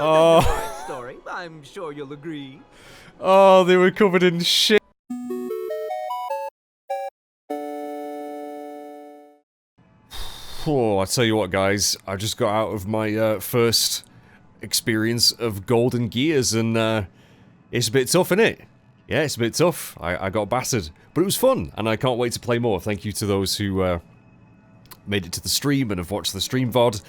Oh. Story. I'm sure you'll agree. Oh, they were covered in shit. Oh, I tell you what, guys. I just got out of my first experience of golden gears, and it's a bit tough, innit? Yeah, it's a bit tough. I got battered, but it was fun, and I can't wait to play more. Thank you to those who made it to the stream and have watched the stream VOD.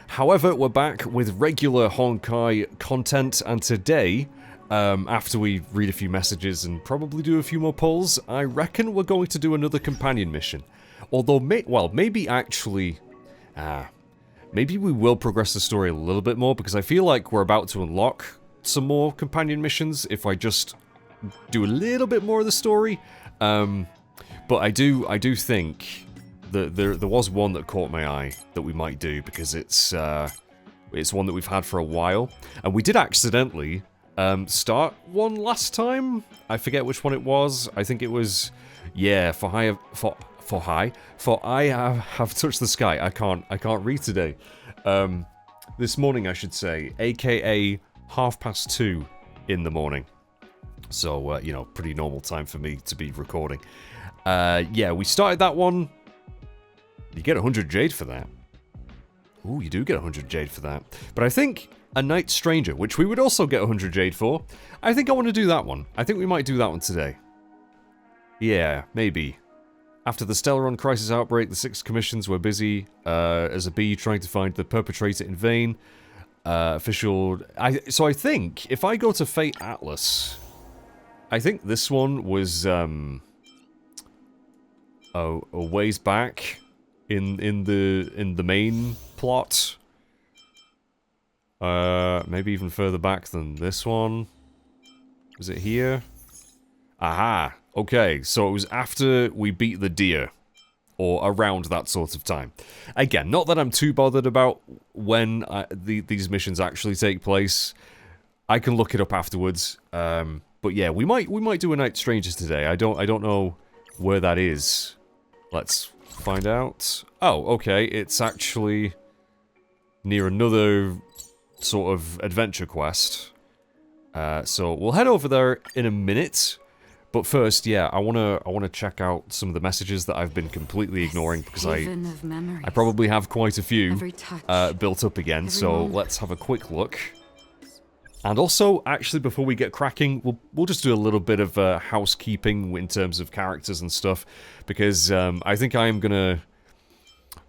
However, we're back with regular Honkai content, and today, after we read a few messages and probably do a few more polls, I reckon we're going to do another companion mission. Although, maybe actually... maybe we will progress the story a little bit more, because I feel like we're about to unlock some more companion missions if I just do a little bit more of the story. But I do think that there was one that caught my eye that we might do, because it's one that we've had for a while, and we did accidentally start one last time. I forget which one it was. I think it was, yeah, for I have touched the sky. I can't read today. This morning, I should say, aka 2:30 in the morning. So, you know, pretty normal time for me to be recording. Yeah, we started that one. You get 100 jade for that. Ooh, you do get 100 jade for that. But I think a Night Stranger, which we would also get 100 jade for, I think I want to do that one. I think we might do that one today. Yeah, maybe. After the Stellaron crisis outbreak, the 6 commissions were busy as a bee trying to find the perpetrator in vain. So I think, if I go to Fate Atlas, I think this one was a ways back in the main plot. Maybe even further back than this one. Was it here? Aha! Okay, so it was after we beat the deer. Or around that sort of time. Again, not that I'm too bothered about when these missions actually take place. I can look it up afterwards. But yeah, we might do a Night Strangers today. I don't know where that is. Let's find out. Oh, okay, it's actually near another sort of adventure quest. So we'll head over there in a minute. But first, yeah, I wanna check out some of the messages that I've been completely ignoring, because I probably have quite a few built up again. So let's have a quick look. And also, actually, before we get cracking, we'll just do a little bit of housekeeping in terms of characters and stuff, because I think I am gonna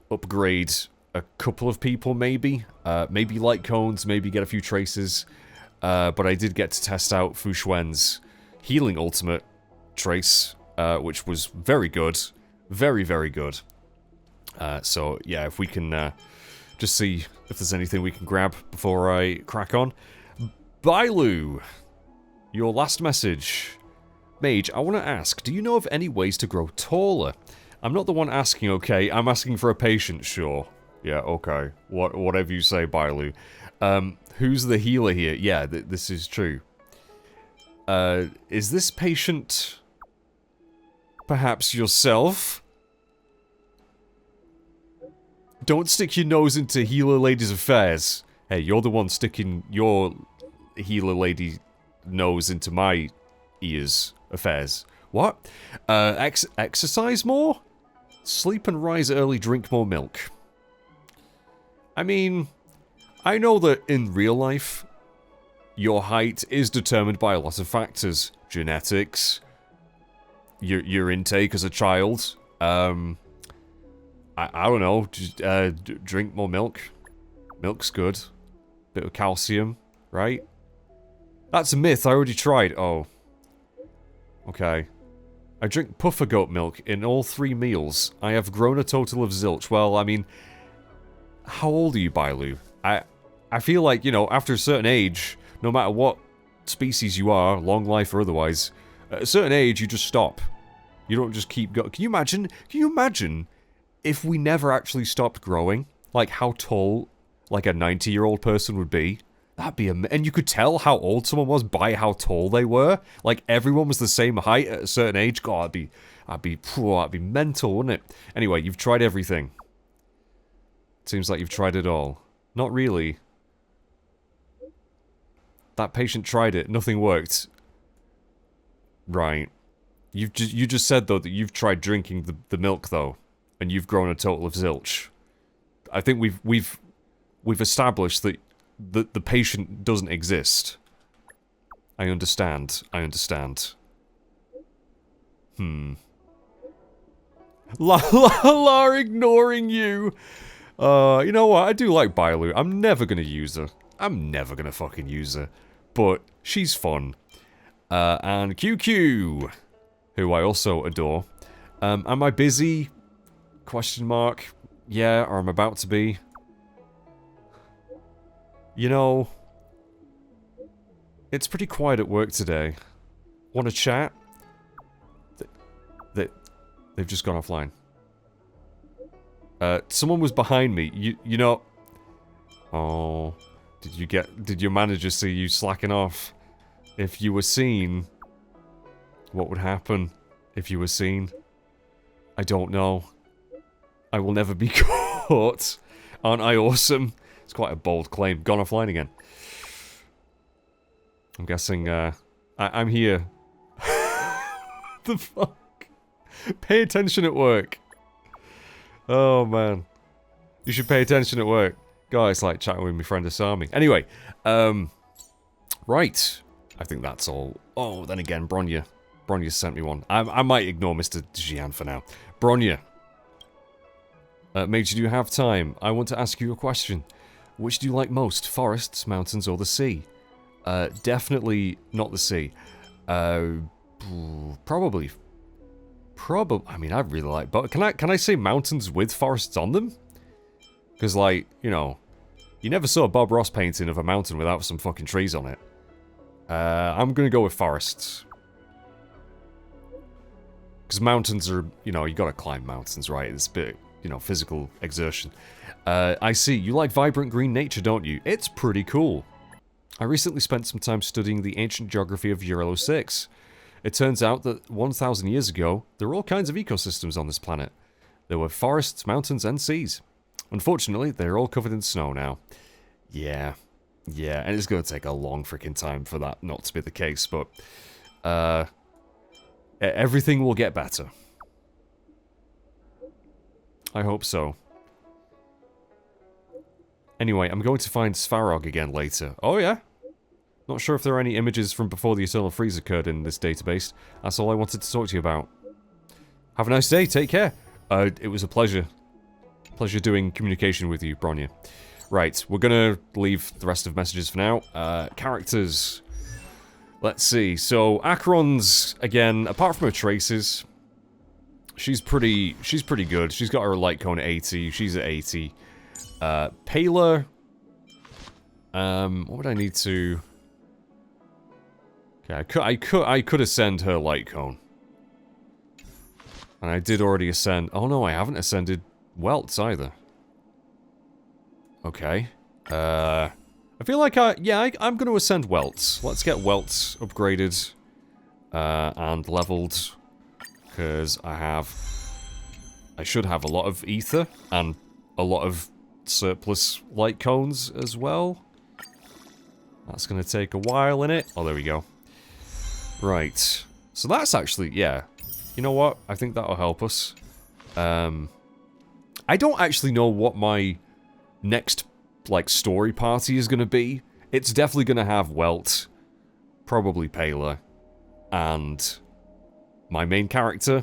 upgrade a couple of people, maybe light cones, maybe get a few traces. But I did get to test out Fu Xuan's healing ultimate trace, which was very good, very good. So yeah, if we can just see if there's anything we can grab before I crack on. Bailu, your last message. Mage, I want to ask, do you know of any ways to grow taller? I'm not the one asking, okay? I'm asking for a patient, sure. Yeah, okay. Whatever you say, Bailu. Who's the healer here? Yeah, this is true. Is this patient perhaps yourself? Don't stick your nose into healer lady's affairs. Hey, you're the one sticking your healer lady nose into my ears affairs. What? Exercise more? Sleep and rise early, drink more milk. I mean, I know that in real life, your height is determined by a lot of factors. Genetics, your intake as a child, I don't know, just, drink more milk. Milk's good. Bit of calcium, right? That's a myth, I already tried. Oh. Okay. I drink puffer goat milk in all 3 meals. I have grown a total of zilch. Well, I mean, how old are you, Bailu? I feel like, you know, after a certain age, no matter what species you are, long life or otherwise, at a certain age, you just stop. You don't just keep going. Can you imagine if we never actually stopped growing? Like, how tall, like, a 90-year-old person would be? That'd be and you could tell how old someone was by how tall they were. Like, everyone was the same height at a certain age. God, that'd be mental, wouldn't it? Anyway, you've tried everything. Seems like you've tried it all. Not really. That patient tried it. Nothing worked. Right. You just said, though, that you've tried drinking the milk, though. And you've grown a total of zilch. I think we've established that the patient doesn't exist. I understand. I understand. La ignoring you. You know what? I do like Bailu. I'm never gonna use her. I'm never gonna fucking use her. But she's fun. And QQ, who I also adore. Am I busy? Question mark. Yeah, or I'm about to be. You know, it's pretty quiet at work today. Want to chat? They've just gone offline. Someone was behind me. You know. Oh, did your manager see you slacking off? If you were seen, what would happen if you were seen? I don't know. I will never be caught. Aren't I awesome? It's quite a bold claim. Gone offline again. I'm guessing, I'm here. The fuck? Pay attention at work. Oh, man. You should pay attention at work. God, it's like chatting with my friend Asami. Anyway, right. I think that's all. Oh, then again, Bronya. Bronya sent me one. I might ignore Mr. Jian for now. Bronya. Mage, do you have time? I want to ask you a question. Which do you like most? Forests, mountains, or the sea? Definitely not the sea. Probably. I mean, I really like both. Can I say mountains with forests on them? Because, like, you know, you never saw a Bob Ross painting of a mountain without some fucking trees on it. I'm gonna go with forests. Because mountains are, you know, you gotta climb mountains, right? It's a bit, you know, physical exertion. I see. You like vibrant green nature, don't you? It's pretty cool. I recently spent some time studying the ancient geography of Euro 6. It turns out that 1,000 years ago, there were all kinds of ecosystems on this planet. There were forests, mountains, and seas. Unfortunately, they're all covered in snow now. Yeah. Yeah, and it's going to take a long freaking time for that not to be the case, but everything will get better. I hope so. Anyway, I'm going to find Svarog again later. Oh yeah? Not sure if there are any images from before the Eternal Freeze occurred in this database. That's all I wanted to talk to you about. Have a nice day, take care. It was a pleasure. Pleasure doing communication with you, Bronya. Right, we're gonna leave the rest of messages for now. Characters. Let's see. So, Acheron's, again, apart from her traces, she's pretty good. She's got her light cone at 80. She's at 80. Payla. What would I need to... Okay, I could ascend her light cone. And I did already ascend... Oh no, I haven't ascended Welts either. Okay. I feel like I'm going to ascend Welts. Let's get Welts upgraded and leveled, because I should have a lot of ether and a lot of surplus light cones as well. That's going to take a while, innit? Oh, there we go. Right. So that's actually, yeah. You know what? I think that'll help us. I don't actually know what my next, like, story party is going to be. It's definitely going to have Welt, probably Payla, and my main character.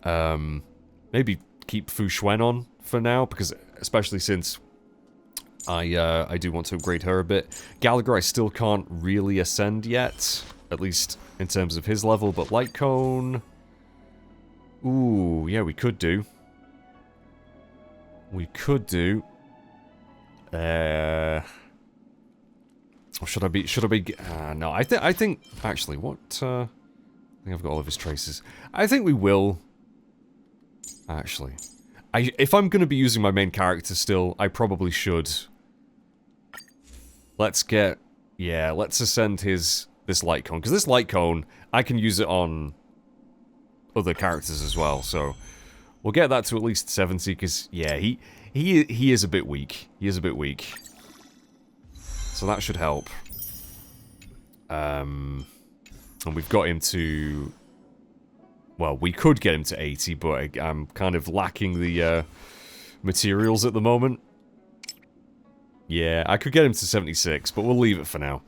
Maybe keep Fu Xuan on for now, because especially since I do want to upgrade her a bit. Gallagher I still can't really ascend yet, at least in terms of his level, but Light Cone... Ooh, yeah, we could do. We could do. Or should I be... no, I think... Actually, what... I think I've got all of his traces. I think we will... Actually. If I'm going to be using my main character still, I probably should. Let's get... Yeah, let's ascend this light cone. Because this light cone, I can use it on other characters as well, so... We'll get that to at least 70, because, yeah, he is a bit weak. He is a bit weak. So that should help. And we've got him to... Well, we could get him to 80, but I'm kind of lacking the materials at the moment. Yeah, I could get him to 76, but we'll leave it for now.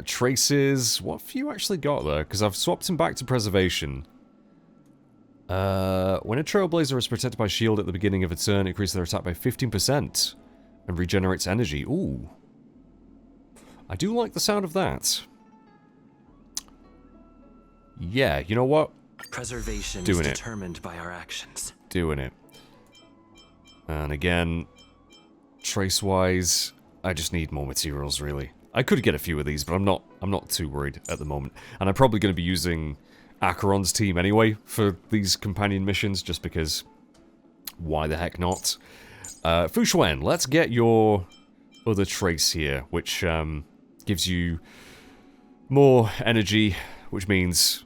Traces... What have you actually got there? Because I've swapped him back to preservation. When a Trailblazer is protected by shield at the beginning of a turn, it increases their attack by 15% and regenerates energy. Ooh. I do like the sound of that. Yeah, you know what? Preservation Doing is it. determined by our actions. Doing it. And again, trace-wise, I just need more materials, really. I could get a few of these, but I'm not too worried at the moment. And I'm probably going to be using Acheron's team anyway for these companion missions, just because why the heck not? Fu Xuan, let's get your other trace here, which gives you more energy, which means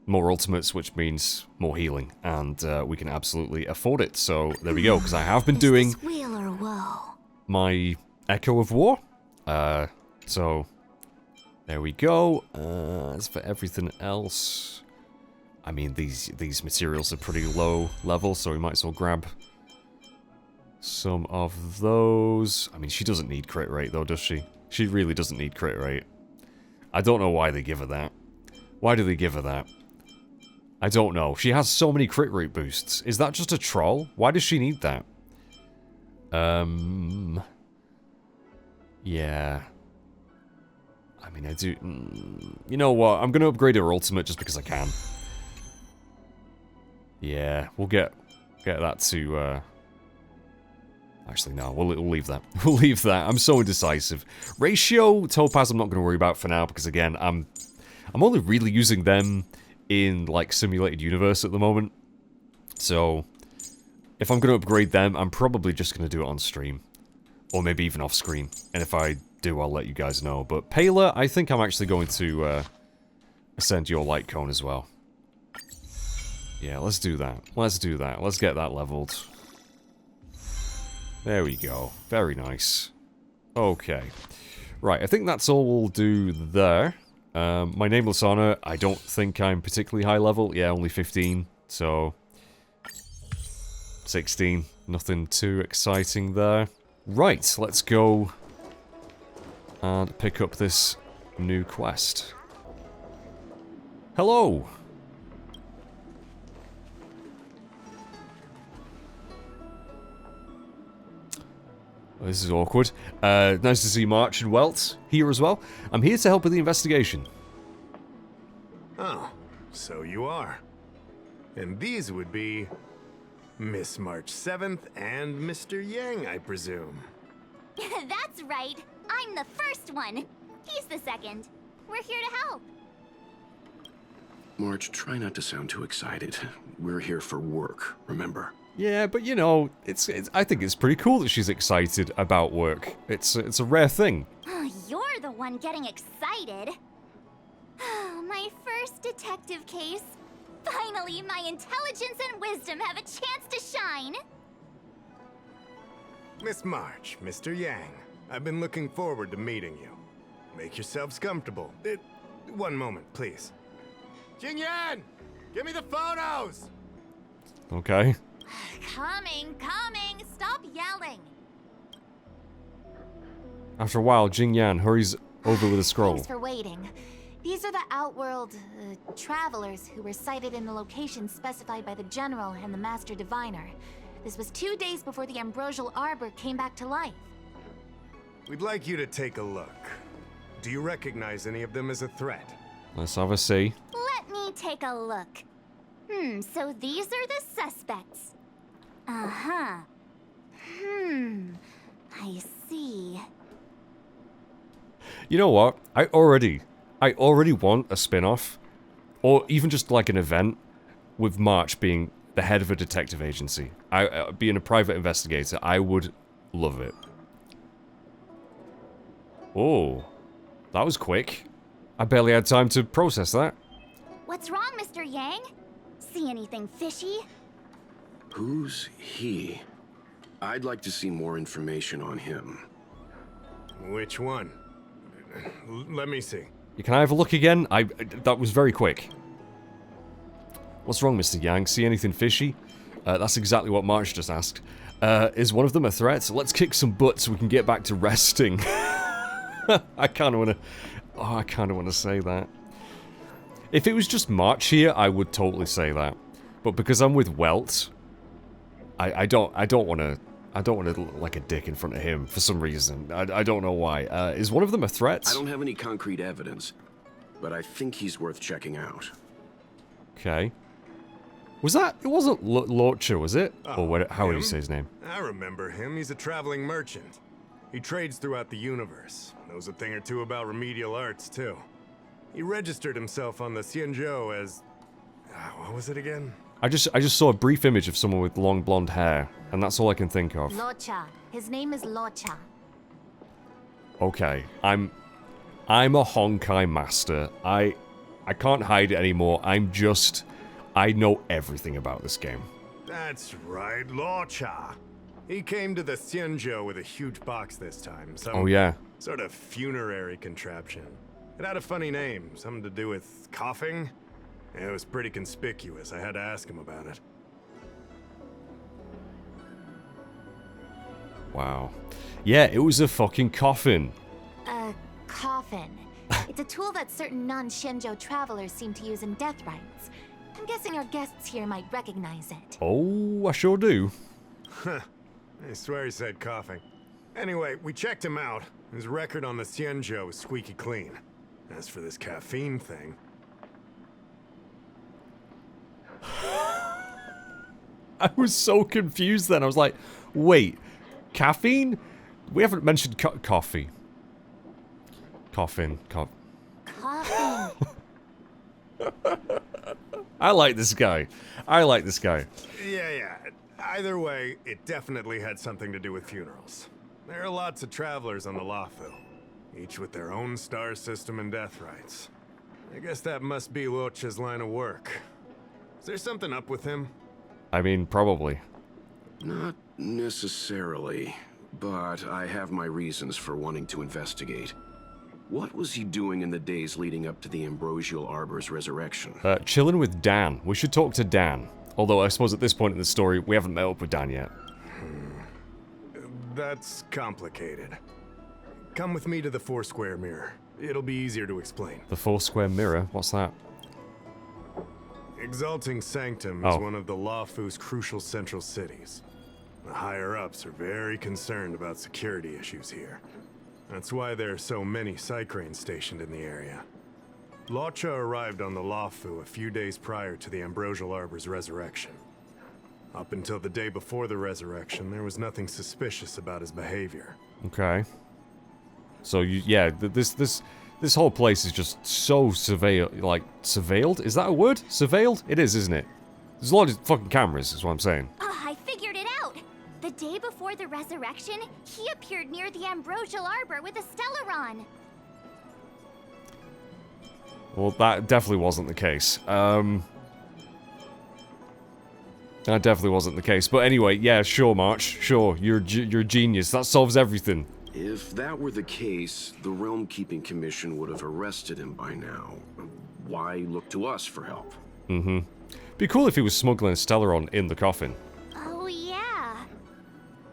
more ultimates, which means more healing, and we can absolutely afford it. So there we go, because I have been doing my Echo of War. So there we go. As for everything else, I mean, these materials are pretty low level, so we might as well grab some of those. I mean, she doesn't need crit rate, though, does she? She really doesn't need crit rate. I don't know why they give her that. Why do they give her that? I don't know. She has so many crit rate boosts. Is that just a troll? Why does she need that? Yeah. I mean, I do... You know what? I'm going to upgrade her ultimate just because I can. Yeah, we'll get that to... Actually, no, we'll leave that. We'll leave that. I'm so indecisive. Ratio, Topaz, I'm not going to worry about for now, because again, I'm only really using them in, like, Simulated Universe at the moment. So, if I'm going to upgrade them, I'm probably just going to do it on stream. Or maybe even off screen. And if I do, I'll let you guys know. But Pela, I think I'm actually going to ascend your light cone as well. Yeah, let's do that. Let's do that. Let's get that leveled. There we go. Very nice. Okay. Right, I think that's all we'll do there. My Nameless Honor, I don't think I'm particularly high level. Yeah, only 15, so... 16. Nothing too exciting there. Right, let's go and pick up this new quest. Hello! This is awkward. Nice to see March and Welt here as well. I'm here to help with the investigation. Oh, so you are. And these would be Miss March 7th and Mr. Yang, I presume. That's right. I'm the first one. He's the second. We're here to help. March, try not to sound too excited. We're here for work, remember? Yeah, but you know, I think it's pretty cool that she's excited about work. It's a rare thing. You're the one getting excited. My first detective case. Finally, my intelligence and wisdom have a chance to shine. Miss March, Mr. Yang, I've been looking forward to meeting you. Make yourselves comfortable. One moment, please. Jingyan! Give me the photos! Okay. Coming. Stop yelling. After a while, Jing Yan hurries over with a scroll. Thanks for waiting. These are the Outworld travelers who were sighted in the location specified by the General and the Master Diviner. This was 2 days before the Ambrosial Arbor came back to life. We'd like you to take a look. Do you recognize any of them as a threat? Let's have a see. Let me take a look. So these are the suspects. Uh-huh. I see. You know what? I already want a spin-off, or even just like an event with March being the head of a detective agency. Being a private investigator, I would love it. Oh, that was quick. I barely had time to process that. What's wrong, Mr. Yang? See anything fishy? Who's he? I'd like to see more information on him. Which one? Let me see. Can I have a look again? That was very quick. What's wrong, Mr. Yang? See anything fishy? That's exactly what March just asked. Is one of them a threat? Let's kick some butt so we can get back to resting. I kind of want to... Oh, I kind of want to say that. If it was just March here, I would totally say that. But because I'm with Welt, I don't want to look like a dick in front of him for some reason. I don't know why. Is one of them a threat? I don't have any concrete evidence, but I think he's worth checking out. Okay. Was that... It wasn't Luocha, was it? Oh, Or what, how would you him? say his name? I remember him. He's a traveling merchant. He trades throughout the universe. Knows a thing or two about remedial arts, too. He registered himself on the Xianzhou as... what was it again? I just saw a brief image of someone with long blonde hair, and that's all I can think of. Luocha. His name is Luocha. Okay, I'm a Honkai master. I can't hide it anymore. I know everything about this game. That's right, Luocha. He came to the Xianzhou with a huge box this time. Oh yeah. Sort of funerary contraption. It had a funny name, something to do with coughing. It was pretty conspicuous. I had to ask him about it. Wow. Yeah, it was a fucking coffin. A coffin. It's a tool that certain non-Shenzhou travelers seem to use in death rites. I'm guessing our guests here might recognize it. Oh, I sure do. Huh. I swear he said coughing. Anyway, we checked him out. His record on the Xianzhou is squeaky clean. As for this caffeine thing... I was so confused then. I was like, wait, caffeine? We haven't mentioned coffee. Coffin. Coffin. I like this guy. Yeah. Either way, it definitely had something to do with funerals. There are lots of travelers on the Luocha, each with their own star system and death rites. I guess that must be Luocha's line of work. Is there something up with him? I mean, probably. Not necessarily, but I have my reasons for wanting to investigate. What was he doing in the days leading up to the Ambrosial Arbor's resurrection? Chilling with Dan. We should talk to Dan. Although I suppose at this point in the story, we haven't met up with Dan yet. That's complicated. Come with me to the Foursquare Mirror. It'll be easier to explain. The Foursquare Mirror? What's that? Exalting Sanctum is one of the Luocha's crucial central cities. The higher-ups are very concerned about security issues here. That's why there are so many Psycranes stationed in the area. Luocha arrived on the Luocha a few days prior to the Ambrosial Arbor's resurrection. Up until the day before the resurrection, there was nothing suspicious about his behavior. Okay. So, this whole place is just so surveilled? Is that a word? Surveilled? It is, isn't it? There's a lot of fucking cameras, is what I'm saying. Oh, I figured it out! The day before the resurrection, he appeared near the Ambrosial Arbor with a Stellaron. Well, that definitely wasn't the case. That definitely wasn't the case. But anyway, yeah, sure, March. Sure, you're a genius. That solves everything. If that were the case, the Realm Keeping Commission would have arrested him by now. Why look to us for help? Mm-hmm. Be cool if he was smuggling a Stellaron in the coffin. Oh, yeah.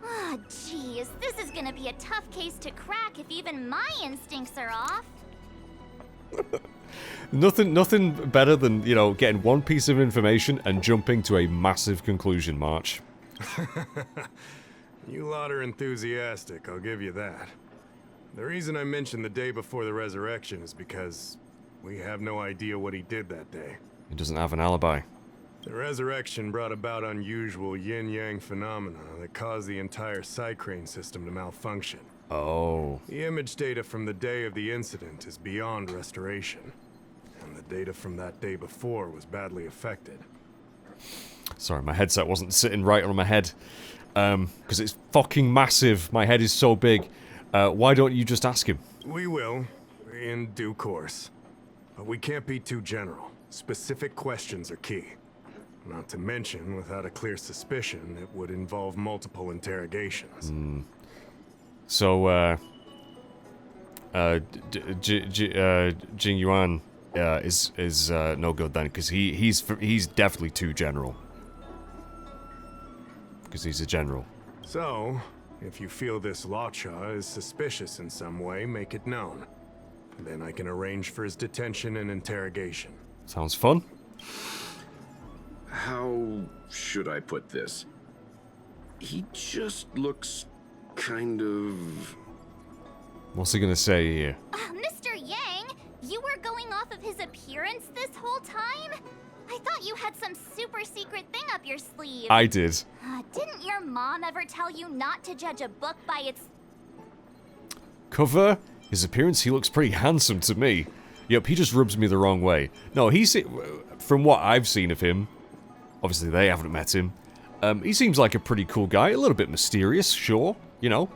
Oh, geez. This is gonna be a tough case to crack if even my instincts are off. Nothing better than, getting one piece of information and jumping to a massive conclusion, March. You lot are enthusiastic, I'll give you that. The reason I mentioned the day before the resurrection is because we have no idea what he did that day. He doesn't have an alibi. The resurrection brought about unusual yin-yang phenomena that caused the entire Psycrane system to malfunction. Oh. The image data from the day of the incident is beyond restoration. And the data from that day before was badly affected. Sorry, my headset wasn't sitting right on my head. Because it's fucking massive. My head is so big. Why don't you just ask him? We will, in due course. But we can't be too general. Specific questions are key. Not to mention, without a clear suspicion, it would involve multiple interrogations. So, Jing Yuan is no good then, because he's definitely too general. Because he's a general. So, if you feel this Luocha is suspicious in some way, make it known. Then I can arrange for his detention and interrogation. Sounds fun. How should I put this? He just looks kind of... What's he gonna say here? Mr. Yang, you were going off of his appearance this whole time? I thought you had some super secret thing up your sleeve. I did. Didn't your mom ever tell you not to judge a book by its... Cover? His appearance, he looks pretty handsome to me. Yep, he just rubs me the wrong way. No, from what I've seen of him, obviously they haven't met him, he seems like a pretty cool guy, a little bit mysterious, sure, you know.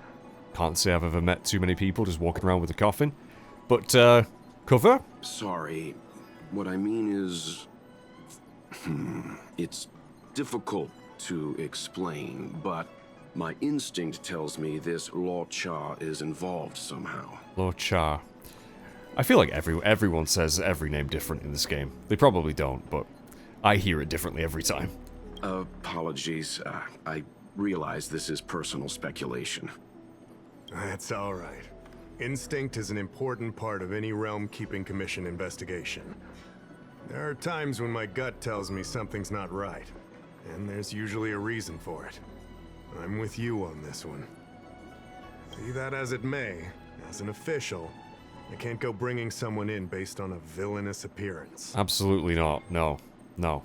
Can't say I've ever met too many people just walking around with a coffin. But, Cover? Sorry, what I mean is... it's difficult to explain, but my instinct tells me this Luocha is involved somehow. Luocha. I feel like everyone says every name different in this game. They probably don't, but I hear it differently every time. Apologies. I realize this is personal speculation. That's all right. Instinct is an important part of any Realm Keeping Commission investigation. There are times when my gut tells me something's not right, and there's usually a reason for it. I'm with you on this one. Be that as it may, as an official, I can't go bringing someone in based on a villainous appearance. Absolutely not. No. No.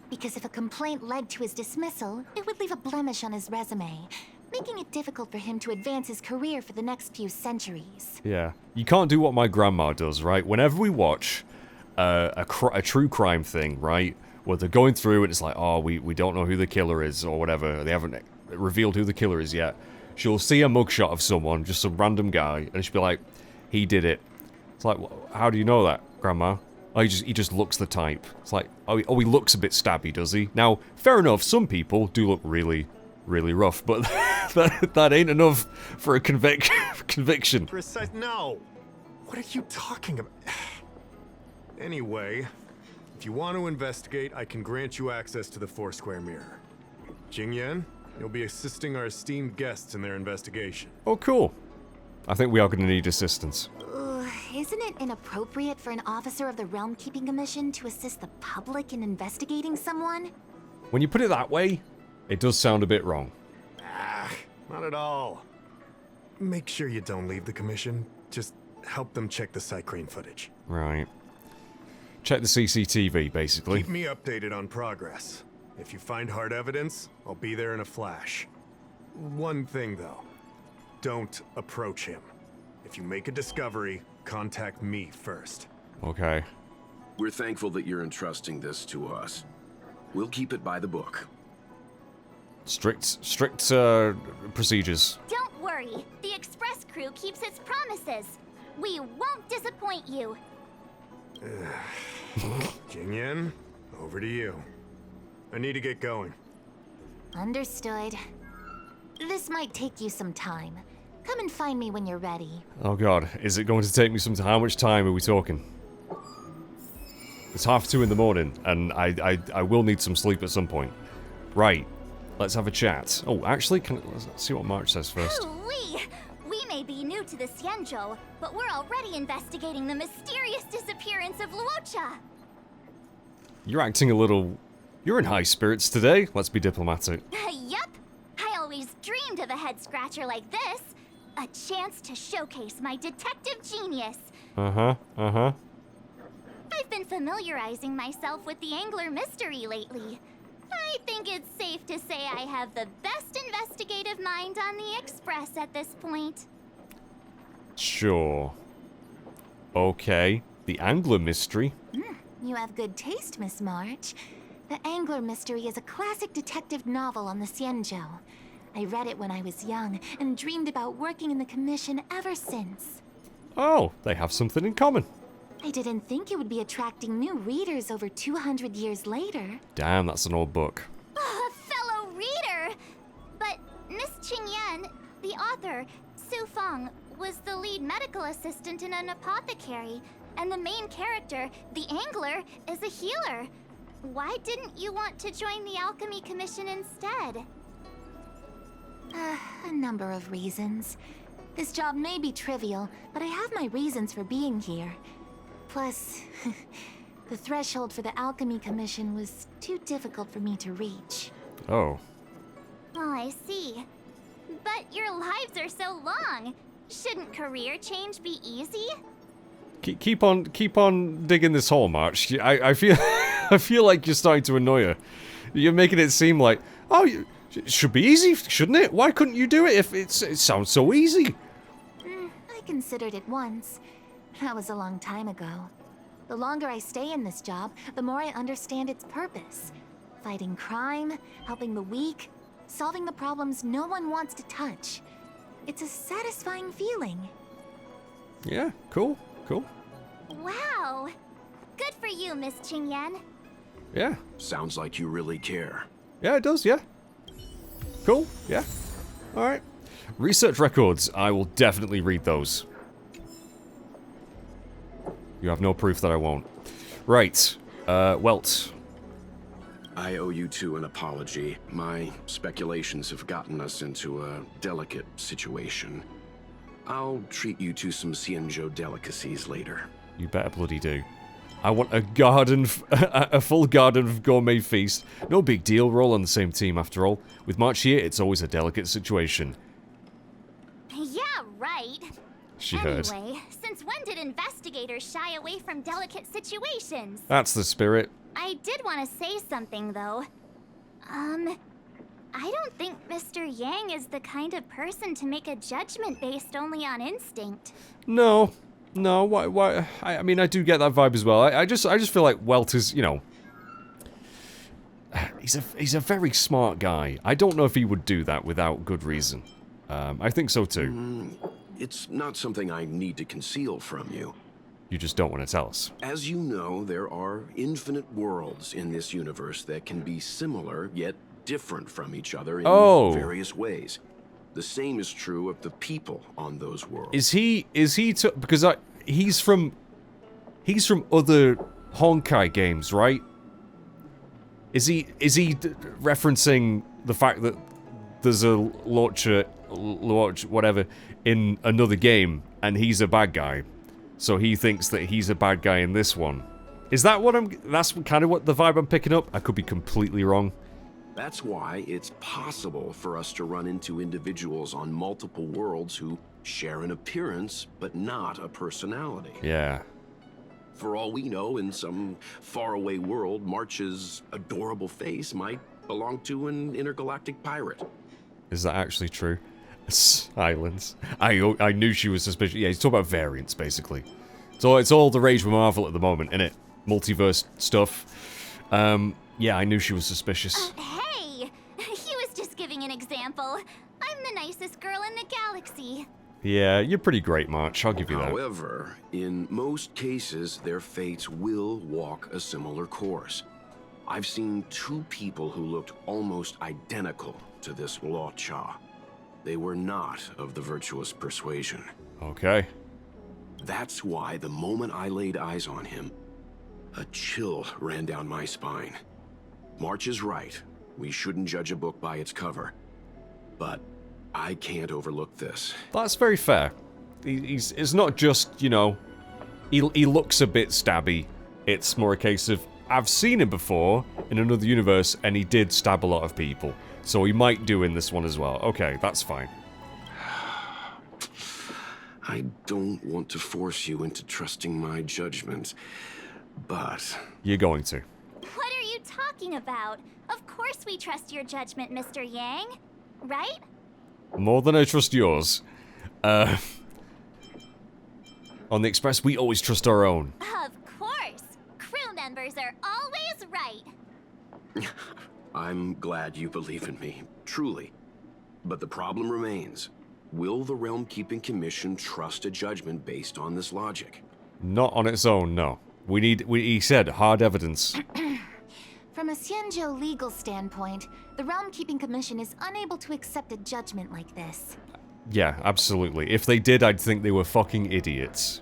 Because if a complaint led to his dismissal, it would leave a blemish on his resume, making it difficult for him to advance his career for the next few centuries. Yeah. You can't do what my grandma does, right? Whenever we watch a true crime thing, right? Where they're going through and it's like, oh, we don't know who the killer is or whatever. They haven't revealed who the killer is yet. She'll see a mugshot of someone, just some random guy, and she'll be like, he did it. It's like, how do you know that, Grandma? Oh, he just looks the type. It's like, oh, he looks a bit stabby, does he? Now, fair enough, some people do look really, really rough, but that ain't enough for a conviction. Precise? No! What are you talking about? Anyway, if you want to investigate, I can grant you access to the Foursquare Mirror. Jingyan, you'll be assisting our esteemed guests in their investigation. Oh, cool. I think we are going to need assistance. Isn't it inappropriate for an officer of the Realm Keeping Commission to assist the public in investigating someone? When you put it that way, it does sound a bit wrong. Not at all. Make sure you don't leave the commission. Just help them check the Cycrane footage. Right. Check the CCTV, basically. Keep me updated on progress. If you find hard evidence, I'll be there in a flash. One thing, though. Don't approach him. If you make a discovery, contact me first. Okay. We're thankful that you're entrusting this to us. We'll keep it by the book. Strict procedures. Don't worry, the express crew keeps its promises. We won't disappoint you. Jingyan, over to you. I need to get going. Understood. This might take you some time. Come and find me when you're ready. Oh god, is it going to take me some time? How much time are we talking? It's 2:30 in the morning, and I will need some sleep at some point. Right, let's have a chat. Oh, actually, let's see what March says first. Hoo-wee! We may be new to the Xianzhou, but we're already investigating the mysterious disappearance of Luocha. You're acting a little... You're in high spirits today. Let's be diplomatic. Yup! I always dreamed of a head-scratcher like this. A chance to showcase my detective genius. Uh-huh. I've been familiarizing myself with the Angler mystery lately. I think it's safe to say I have the best investigative mind on the Express at this point. Sure. Okay. The Angler mystery. You have good taste, Miss March. The Angler Mystery is a classic detective novel on the Xianzhou. I read it when I was young and dreamed about working in the commission ever since. Oh, they have something in common. I didn't think it would be attracting new readers over 200 years later. Damn, that's an old book. A fellow reader! But Miss Qingyan, the author, Su Feng was the lead medical assistant in an apothecary, and the main character, the Angler, is a healer. Why didn't you want to join the Alchemy Commission instead? A number of reasons. This job may be trivial, but I have my reasons for being here. Plus, the threshold for the Alchemy Commission was too difficult for me to reach. Oh. Oh, I see. But your lives are so long. Shouldn't career change be easy? Keep on digging this hole, March. I feel I feel like you're starting to annoy her. You're making it seem like, oh, it should be easy, shouldn't it? Why couldn't you do it if it sounds so easy? I considered it once. That was a long time ago. The longer I stay in this job, the more I understand its purpose. Fighting crime, helping the weak, solving the problems no one wants to touch. It's a satisfying feeling. Yeah, cool. Wow. Good for you, Miss Qingyan. Yeah. Sounds like you really care. Yeah, it does, yeah. Cool, yeah. Alright. Research records. I will definitely read those. You have no proof that I won't. Right. Welt. I owe you two an apology. My speculations have gotten us into a delicate situation. I'll treat you to some Xianzhou delicacies later. You better bloody do. I want a garden, a full garden of gourmet feast. No big deal, we're all on the same team after all. With March here, it's always a delicate situation. Yeah, right. She heard. Anyway, since when did investigators shy away from delicate situations? That's the spirit. I did want to say something, though. I don't think Mr. Yang is the kind of person to make a judgment based only on instinct. No, why? I mean, I do get that vibe as well. I just feel like Welt is, you know, he's a very smart guy. I don't know if he would do that without good reason. I think so too. It's not something I need to conceal from you. You just don't want to tell us. As you know, there are infinite worlds in this universe that can be similar, yet different from each other in various ways. The same is true of the people on those worlds. Is he because he's from other Honkai games, right? Is he referencing the fact that there's a Luocha, whatever, in another game, and he's a bad guy? So he thinks that he's a bad guy in this one. Is that what that's kind of what the vibe I'm picking up? I could be completely wrong. That's why it's possible for us to run into individuals on multiple worlds who share an appearance, but not a personality. Yeah. For all we know, in some faraway world, March's adorable face might belong to an intergalactic pirate. Is that actually true? Silence. I knew she was suspicious. Yeah, he's talking about variants, basically. So it's all the rage with Marvel at the moment, innit? Multiverse stuff. Yeah, I knew she was suspicious. Hey! He was just giving an example. I'm the nicest girl in the galaxy. Yeah, you're pretty great, March. I'll give you that. However, in most cases, their fates will walk a similar course. I've seen two people who looked almost identical to this Luocha. They were not of the virtuous persuasion. Okay. That's why the moment I laid eyes on him, a chill ran down my spine. March is right. We shouldn't judge a book by its cover. But I can't overlook this. That's very fair. It's not just, you know, he looks a bit stabby. It's more a case of, I've seen him before in another universe, and he did stab a lot of people. So he might do in this one as well. Okay, that's fine. I don't want to force you into trusting my judgment, but... You're going to. What are you talking about? Of course we trust your judgment, Mr. Yang. Right? More than I trust yours. On the Express, we always trust our own. Of course. Crew members are always right. I'm glad you believe in me, truly. But the problem remains. Will the Realm Keeping Commission trust a judgment based on this logic? Not on its own, no. He said, hard evidence. From a Xianzhou legal standpoint, the Realm Keeping Commission is unable to accept a judgment like this. Yeah, absolutely. If they did, I'd think they were fucking idiots.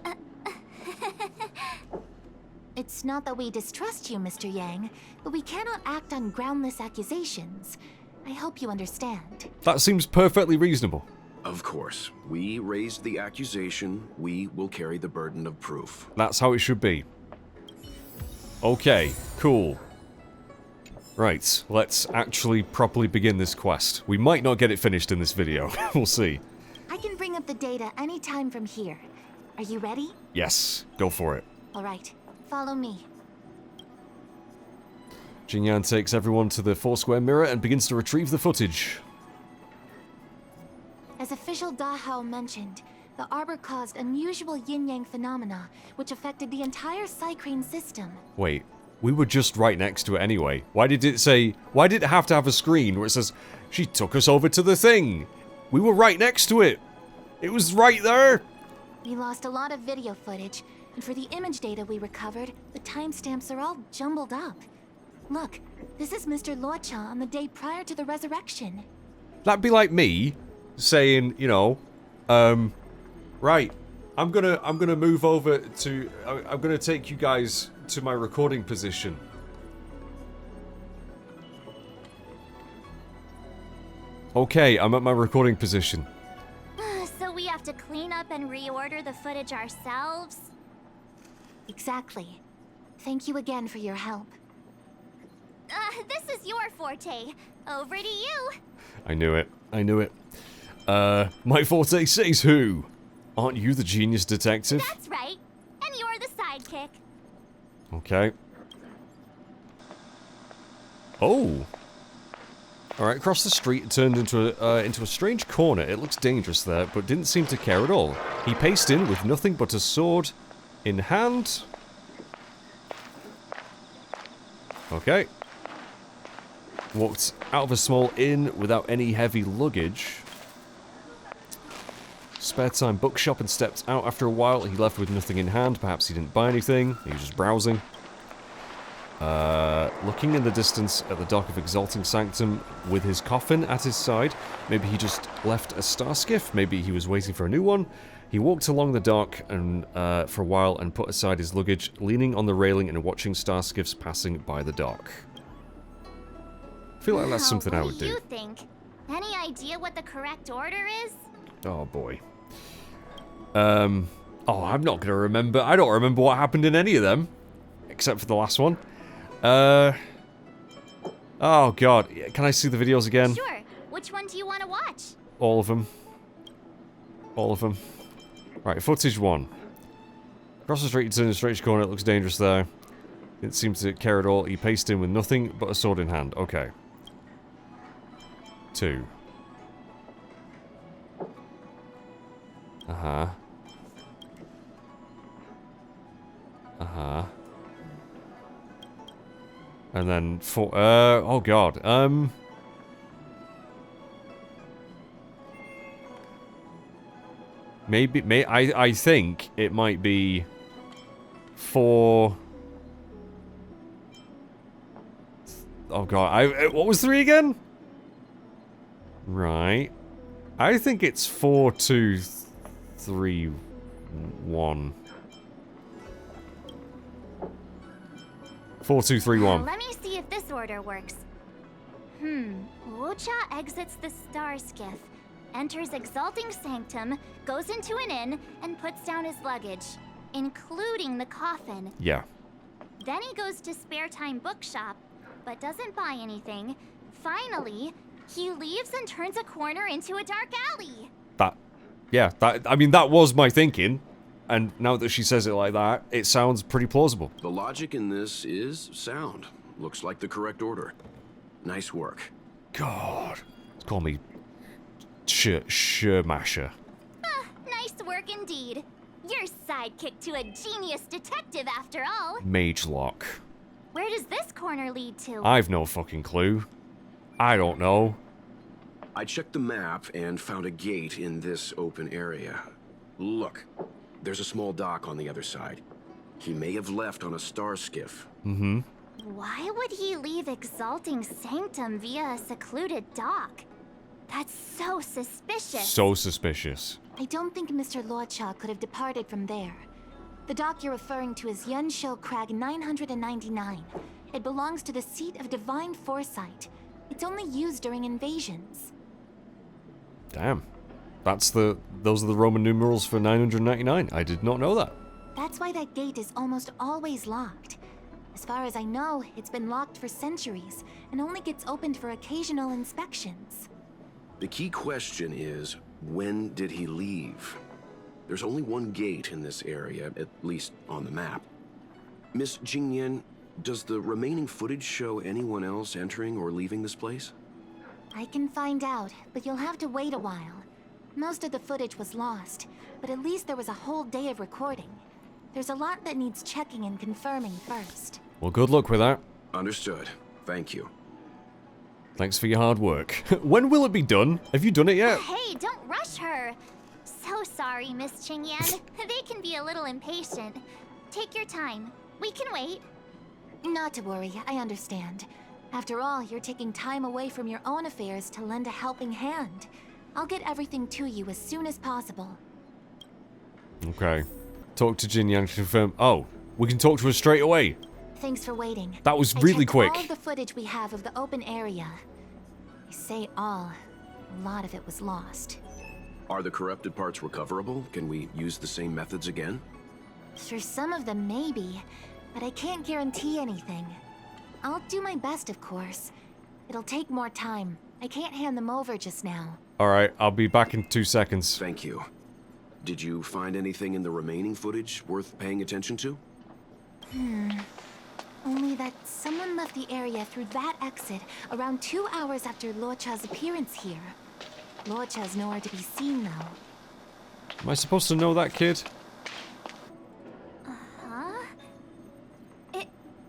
It's not that we distrust you, Mr. Yang, but we cannot act on groundless accusations. I hope you understand. That seems perfectly reasonable. Of course. We raised the accusation. We will carry the burden of proof. That's how it should be. Okay, cool. Right, let's actually properly begin this quest. We might not get it finished in this video. We'll see. I can bring up the data anytime from here. Are you ready? Yes, go for it. All right, follow me. Jinyan takes everyone to the Foursquare mirror and begins to retrieve the footage. As official Dahao mentioned, the arbor caused unusual yin-yang phenomena, which affected the entire Cycrane system. Wait, we were just right next to it anyway. Why did it have to have a screen where it says, she took us over to the thing? We were right next to it. It was right there. We lost a lot of video footage, and for the image data we recovered, the timestamps are all jumbled up. Look, this is Mr. Luocha on the day prior to the resurrection. That'd be like me saying, you know, right, I'm gonna move over to, I'm gonna take you guys to my recording position. Okay, I'm at my recording position. So we have to clean up and reorder the footage ourselves? Exactly. Thank you again for your help. This is your forte. Over to you. I knew it. I knew it. My forte says who? Aren't you the genius detective? That's right. And you're the sidekick. Okay. Oh. Alright, across the street it turned into a strange corner. It looks dangerous there, but didn't seem to care at all. He paced in with nothing but a sword in hand. Okay. Walked out of a small inn without any heavy luggage. Spare time bookshop and stepped out after a while. He left with nothing in hand. Perhaps he didn't buy anything. He was just browsing. Looking in the distance at the dock of Exalting Sanctum with his coffin at his side. Maybe he just left a star skiff. Maybe he was waiting for a new one. He walked along the dock and for a while and put aside his luggage, leaning on the railing and watching star skiffs passing by the dock. I feel like that's something I would do. What do you think? Any idea what the correct order is? Oh boy. Oh, I'm not gonna remember. I don't remember what happened in any of them. Except for the last one. Oh god. Can I see the videos again? Sure. Which one do you want to watch? All of them. All of them. Right, footage 1. Across the street, turn a strange corner. It looks dangerous there. Didn't seem to care at all. He paced in with nothing but a sword in hand. Okay. 2. Uh-huh. Uh-huh. And then 4, oh god, maybe, I think it might be 4, oh god, what was 3 again? Right. I think it's 4, 2, 3, 1. 4, 2, 3, 1. Let me see if this order works. Luocha exits the star skiff, enters Exalting Sanctum, goes into an inn, and puts down his luggage, including the coffin. Yeah. Then he goes to Spare Time Bookshop, but doesn't buy anything. Finally, he leaves and turns a corner into a dark alley. I mean, that was my thinking. And now that she says it like that, it sounds pretty plausible. The logic in this is sound. Looks like the correct order. Nice work. God. Call me Shermasher. Nice work indeed. You're sidekick to a genius detective after all. Mage lock. Where does this corner lead to? I've no fucking clue. I don't know. I checked the map and found a gate in this open area. Look. There's a small dock on the other side. He may have left on a star skiff. Mm-hmm. Why would he leave Exalting Sanctum via a secluded dock? That's so suspicious. So suspicious. I don't think Mr. Luocha could have departed from there. The dock you're referring to is Yunshou Crag 999. It belongs to the seat of divine foresight. It's only used during invasions. Damn. Those are the Roman numerals for 999. I did not know that. That's why that gate is almost always locked. As far as I know, it's been locked for centuries and only gets opened for occasional inspections. The key question is, when did he leave? There's only one gate in this area, at least on the map. Miss Jingyan, does the remaining footage show anyone else entering or leaving this place? I can find out, but you'll have to wait a while. Most of the footage was lost, but at least there was a whole day of recording. There's a lot that needs checking and confirming first. Well, good luck with that. Understood. Thank you. Thanks for your hard work. When will it be done? Have you done it yet? Hey, don't rush her. So sorry, Miss Qingyan. They can be a little impatient. Take your time. We can wait. Not to worry, I understand. After all, you're taking time away from your own affairs to lend a helping hand. I'll get everything to you as soon as possible. Okay. Talk to Jin Yang to confirm. Oh, we can talk to her straight away. Thanks for waiting. That was I really checked quick. all of the footage we have of the open area. I say all. A lot of it was lost. Are the corrupted parts recoverable? Can we use the same methods again? For some of them, maybe. But I can't guarantee anything. I'll do my best, of course. It'll take more time. I can't hand them over just now. Alright, I'll be back in 2 seconds. Thank you. Did you find anything in the remaining footage worth paying attention to? Only that someone left the area through that exit around 2 hours after Luocha's appearance here. Luocha's nowhere to be seen, though. Am I supposed to know that kid? Huh?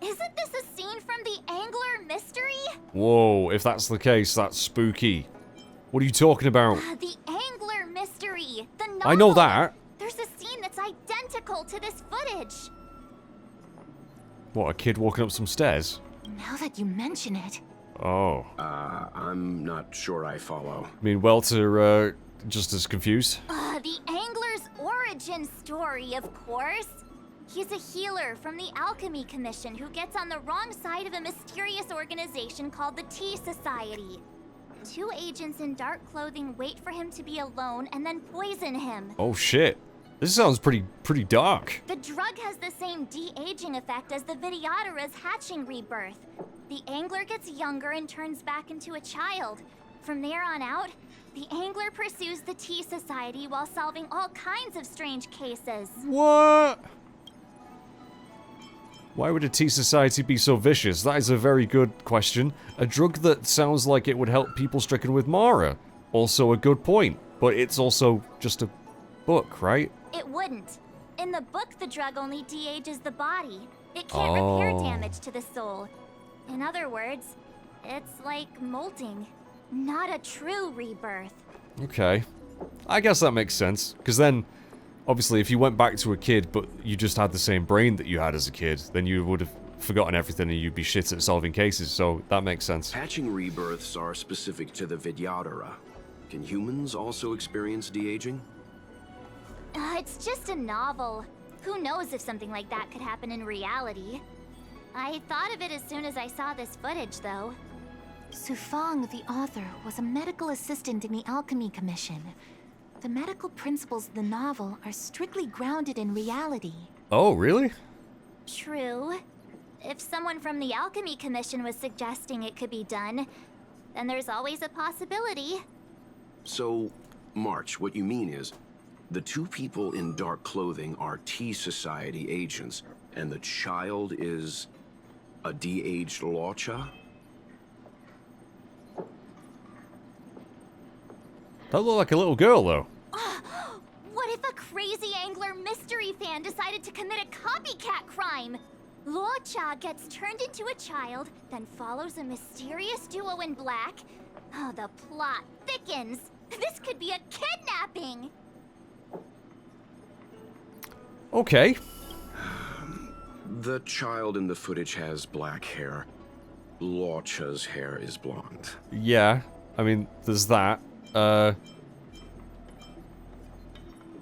Isn't this a scene from the Angler Mystery? Whoa, if that's the case, that's spooky. What are you talking about? The Angler Mystery! The novel! I know that. There's a scene that's identical to this footage. What, a kid walking up some stairs? Now that you mention it. Oh. I'm not sure I follow. I mean, Welter, just as confused. The Angler's origin story, of course. He's a healer from the Alchemy Commission who gets on the wrong side of a mysterious organization called the Tea Society. 2 agents in dark clothing wait for him to be alone and then poison him. Oh shit. This sounds pretty dark. The drug has the same de-aging effect as the Vidyadhara's hatching rebirth. The Angler gets younger and turns back into a child. From there on out, the Angler pursues the Tea Society while solving all kinds of strange cases. What? Why would a tea society be so vicious? That is a very good question. A drug that sounds like it would help people stricken with Mara. Also a good point. But it's also just a book, right? It wouldn't. In the book, the drug only de-ages the body. It can't repair damage to the soul. In other words, it's like molting. Not a true rebirth. Okay. I guess that makes sense. Because then, obviously, if you went back to a kid, but you just had the same brain that you had as a kid, then you would have forgotten everything and you'd be shit at solving cases, so that makes sense. Hatching rebirths are specific to the Vidyadhara. Can humans also experience de-aging? It's just a novel. Who knows if something like that could happen in reality? I thought of it as soon as I saw this footage, though. Sufang, the author, was a medical assistant in the Alchemy Commission. The medical principles of the novel are strictly grounded in reality. Oh, really? True. If someone from the Alchemy Commission was suggesting it could be done, then there's always a possibility. So, March, what you mean is, the 2 people in dark clothing are Tea Society agents, and the child is a de-aged Luocha? That looked like a little girl, though. What if a crazy Angler mystery fan decided to commit a copycat crime? Luocha gets turned into a child, then follows a mysterious duo in black. Oh, the plot thickens. This could be a kidnapping! Okay. The child in the footage has black hair. Luocha's hair is blonde. Yeah. I mean, there's that.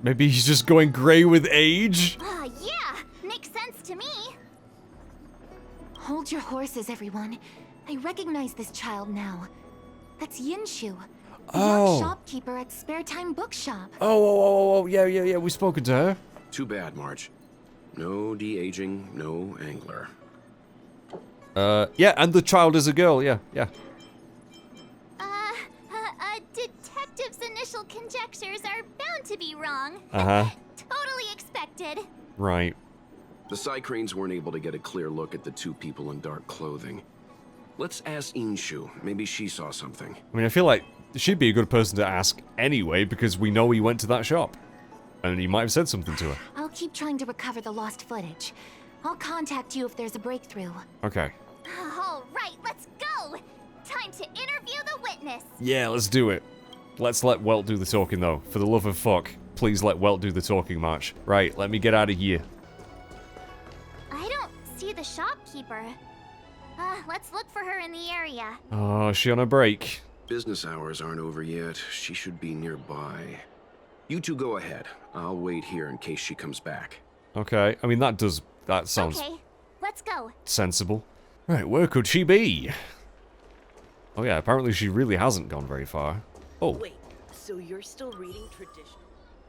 Maybe he's just going grey with age? Yeah, makes sense to me. Hold your horses, everyone. I recognize this child now. That's Yinshu, the young shopkeeper at Spare Time Bookshop. Oh, yeah, we've spoken to her. Too bad, Marge. No de-aging, no angler. Yeah, and the child is a girl, yeah. Detective's initial conjectures are bound to be wrong. Totally expected. Right. The Psycranes weren't able to get a clear look at the two people in dark clothing. Let's ask Inshu. Maybe she saw something. I mean, I feel like she'd be a good person to ask anyway, because we know he went to that shop. And he might have said something to her. I'll keep trying to recover the lost footage. I'll contact you if there's a breakthrough. Okay. All right, let's go. Time to interview the witness. Yeah, let's do it. Let's let Welt do the talking, though. For the love of fuck, please let Welt do the talking, March. Right, let me get out of here. I don't see the shopkeeper. Let's look for her in the area. Oh, is she on a break? Business hours aren't over yet. She should be nearby. You two go ahead. I'll wait here in case she comes back. Okay, I mean, that sounds Okay, let's go. sensible. Right, where could she be? Oh yeah, apparently she really hasn't gone very far. Oh. Wait, so you're still reading tradition?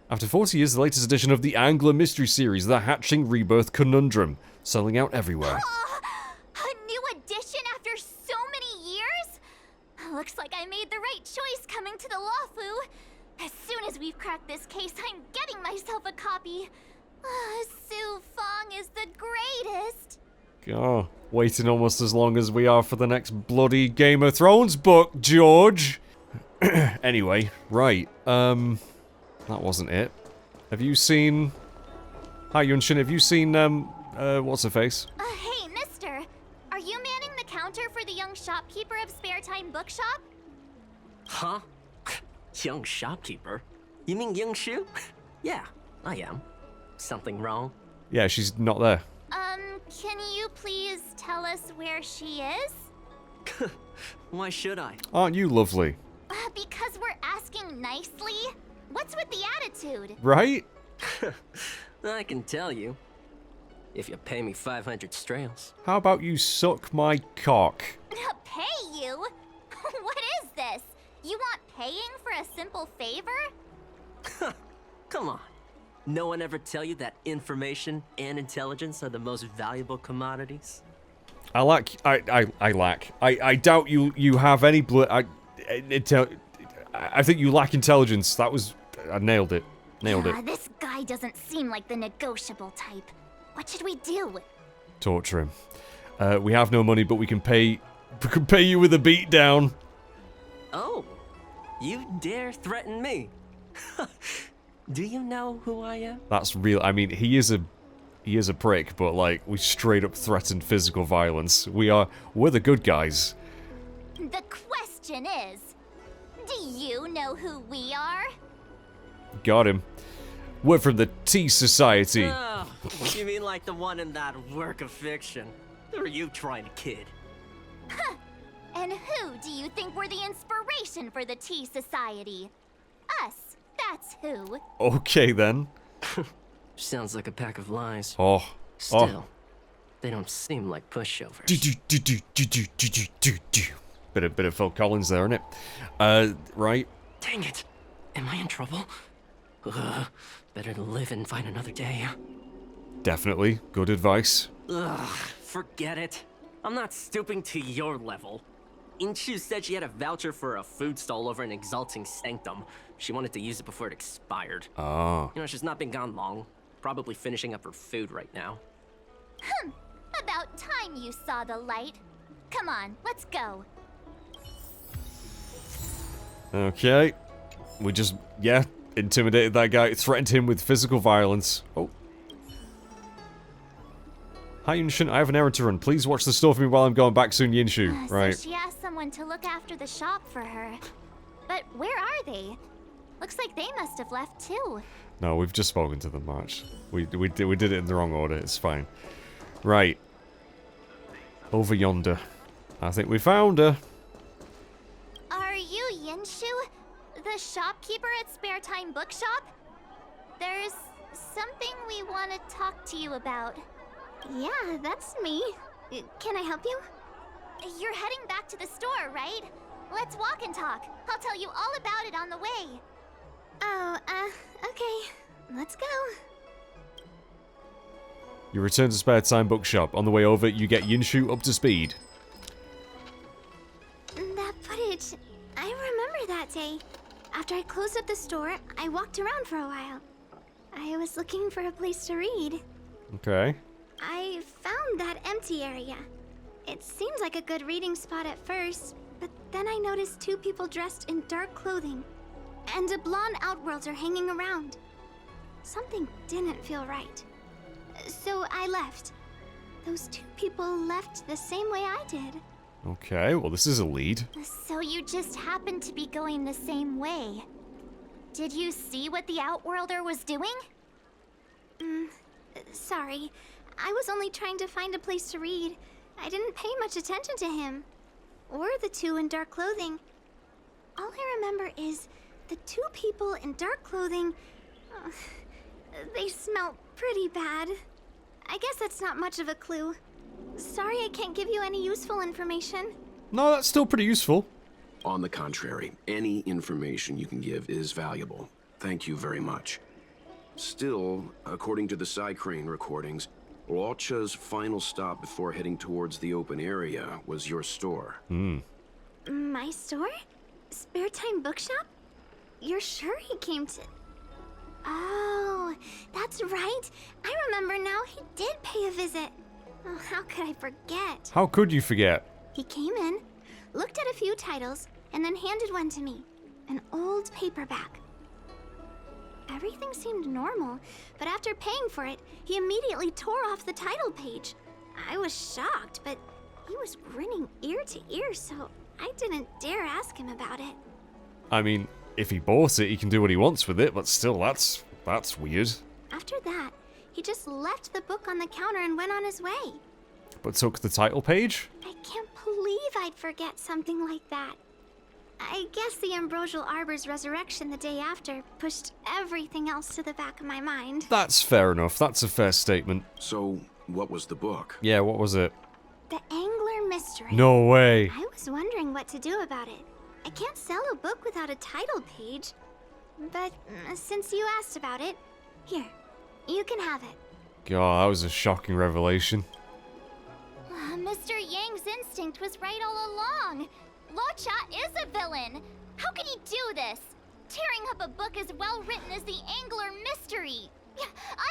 After 40 years, the latest edition of the Angler Mystery Series, The Hatching Rebirth Conundrum, selling out everywhere. A new edition after so many years? Looks like I made the right choice coming to the Lawfu. As soon as we've cracked this case, I'm getting myself a copy. Su Fong is the greatest. Oh, waiting almost as long as we are for the next bloody Game of Thrones book, George. Anyway, right, that wasn't it. Have you seen... Hi, Yunshin, have you seen, what's-her-face? Hey, mister. Are you manning the counter for the young shopkeeper of Spare Time Bookshop? Huh? Young shopkeeper? You mean Young Shu? Yeah, I am. Something wrong? Yeah, she's not there. Can you please tell us where she is? Why should I? Aren't you lovely? Because we're asking nicely. What's with the attitude? Right? I can tell you. If you pay me 500 strails. How about you suck my cock? Pay you? What is this? You want paying for a simple favor? Come on. No one ever tell you that information and intelligence are the most valuable commodities? I doubt you have any I think you lack intelligence. I nailed it. Nailed it. This guy doesn't seem like the negotiable type. What should we do? Torture him. We have no money, but we can pay you with a beatdown. Oh, you dare threaten me? Do you know who I am? That's real. I mean, he is a prick, but like we straight up threatened physical violence. We're the good guys. The question is, do you know who we are? Got him. We're from the Tea Society. Oh, you mean like the one in that work of fiction? Who are you trying to kid? And who do you think were the inspiration for the Tea Society? Us. That's who. Okay then. Sounds like a pack of lies. Oh. Still, they don't seem like pushovers. Bit of Phil Collins there, isn't it? Right. Dang it! Am I in trouble? Better to live and find another day. Definitely. Good advice. Forget it. I'm not stooping to your level. Inshu said she had a voucher for a food stall over in Exalting Sanctum. She wanted to use it before it expired. Oh. You know, she's not been gone long. Probably finishing up her food right now. About time you saw the light. Come on, let's go. Okay. We just, intimidated that guy, threatened him with physical violence. Oh. Hi, Yinshin, I have an errand to run. Please watch the store for me while I'm going back soon, Yinshu. Right. So she asked someone to look after the shop for her. But where are they? Looks like they must have left too. No, we've just spoken to them, March. We did it in the wrong order. It's fine. Right. Over yonder. I think we found her. Are you Yinshu? The the shopkeeper at Spare Time Bookshop? There's something we want to talk to you about. Yeah, that's me. Can I help you? You're heading back to the store, right? Let's walk and talk. I'll tell you all about it on the way. Oh, okay. Let's go. You return to Spare Time Bookshop. On the way over, you get Yinshu up to speed. That footage, I remember that day. After I closed up the store, I walked around for a while. I was looking for a place to read. Okay. I found that empty area. It seemed like a good reading spot at first, but then I noticed two people dressed in dark clothing, and a blonde outworlder hanging around. Something didn't feel right. So I left. Those two people left the same way I did. Okay, well this is a lead. So you just happened to be going the same way. Did you see what the outworlder was doing? Sorry. I was only trying to find a place to read. I didn't pay much attention to him. Or the two in dark clothing. All I remember is the two people in dark clothing... they smell pretty bad. I guess that's not much of a clue. Sorry I can't give you any useful information. No, that's still pretty useful. On the contrary, any information you can give is valuable. Thank you very much. Still, according to the Psycrane recordings, Luocha's final stop before heading towards the open area was your store. My store? Spare Time Bookshop? You're sure he came to... Oh, that's right. I remember now, he did pay a visit. Oh, how could I forget? How could you forget? He came in, looked at a few titles, and then handed one to me. An old paperback. Everything seemed normal, but after paying for it, he immediately tore off the title page. I was shocked, but he was grinning ear to ear, so I didn't dare ask him about it. I mean, if he bought it, he can do what he wants with it, but still, that's weird. After that, he just left the book on the counter and went on his way. But took the title page? I can't believe I'd forget something like that. I guess the Ambrosial Arbor's resurrection the day after pushed everything else to the back of my mind. That's fair enough. That's a fair statement. So, what was the book? Yeah, what was it? The Angler Mystery. No way. I was wondering what to do about it. I can't sell a book without a title page. But since you asked about it, here, you can have it. God, that was a shocking revelation. Mr. Yang's instinct was right all along. Luocha is a villain. How can he do this? Tearing up a book as well written as the Angler Mystery.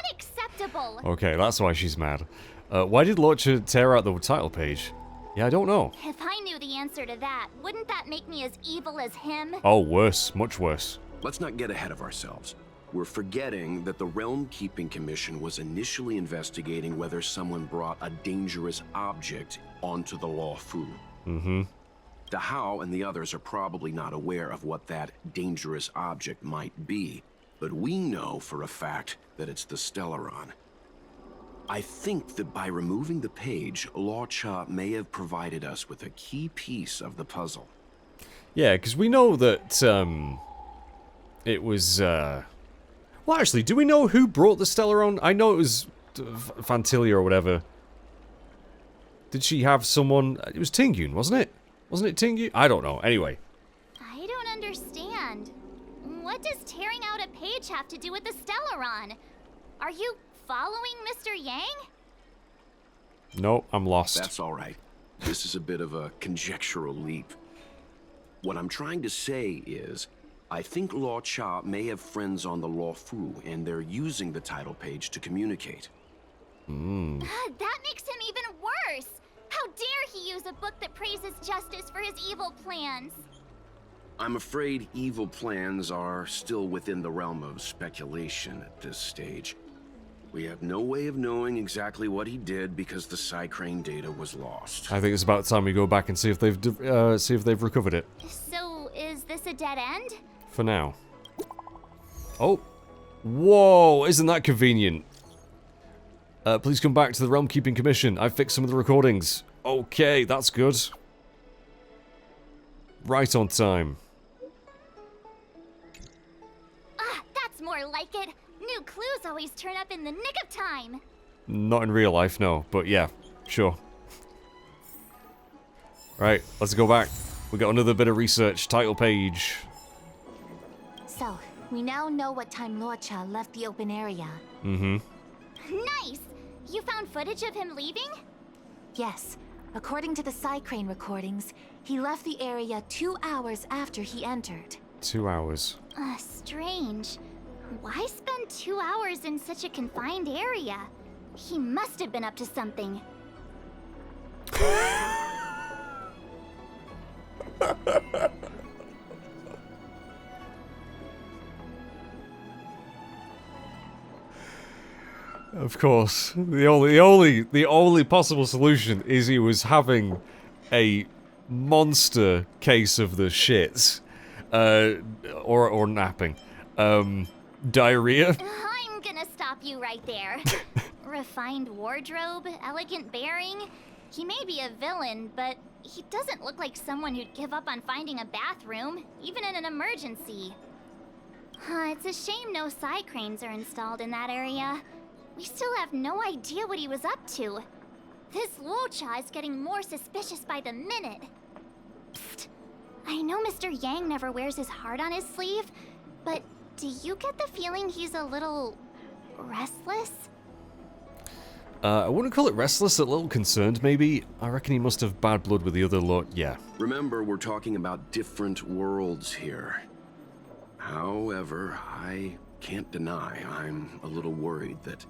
Unacceptable. Okay, that's why she's mad. Why did Luocha tear out the title page? Yeah, I don't know. If I knew the answer to that, wouldn't that make me as evil as him? Oh, worse. Much worse. Let's not get ahead of ourselves. We're forgetting that the Realm Keeping Commission was initially investigating whether someone brought a dangerous object onto the Luofu. The Hao and the others are probably not aware of what that dangerous object might be, but we know for a fact that it's the Stellaron. I think that by removing the page, Luocha may have provided us with a key piece of the puzzle. Yeah, because we know that, it was, Well, actually, do we know who brought the Stellaron? I know it was Fantilia or whatever. Did she have someone... It was Tingyun, wasn't it? Wasn't it Tingyun? I don't know. Anyway. I don't understand. What does tearing out a page have to do with the Stellaron? Are you following Mr. Yang? No, I'm lost. That's all right. This is a bit of a conjectural leap. What I'm trying to say is, I think Luocha may have friends on the Luofu, and they're using the title page to communicate. That makes him even worse! How dare he use a book that praises justice for his evil plans? I'm afraid evil plans are still within the realm of speculation at this stage. We have no way of knowing exactly what he did because the Psycrane data was lost. I think it's about time we go back and see if they've recovered it. So, is this a dead end? For now. Oh. Whoa, isn't that convenient? Please come back to the Realm Keeping Commission. I've fixed some of the recordings. Okay, that's good. Right on time. always turn up in the nick of time. Not in real life, no. But yeah, sure. Right, let's go back. We got another bit of research. Title page. So, we now know what time Luocha left the open area. Mm-hmm. Nice! You found footage of him leaving? Yes. According to the Psycrane recordings, he left the area 2 hours after he entered. 2 hours. Strange. Why spend 2 hours in such a confined area? He must have been up to something. Of course, the only possible solution is he was having a monster case of the shits, or napping, diarrhea. I'm gonna stop you right there. Refined wardrobe, elegant bearing. He may be a villain, but he doesn't look like someone who'd give up on finding a bathroom, even in an emergency. It's a shame no Psycranes are installed in that area. We still have no idea what he was up to. This Luocha is getting more suspicious by the minute. Psst. I know Mr. Yang never wears his heart on his sleeve, but do you get the feeling he's a little restless? I wouldn't call it restless, a little concerned maybe. I reckon he must have bad blood with the other lot. Yeah. Remember, we're talking about different worlds here. However, I can't deny I'm a little worried that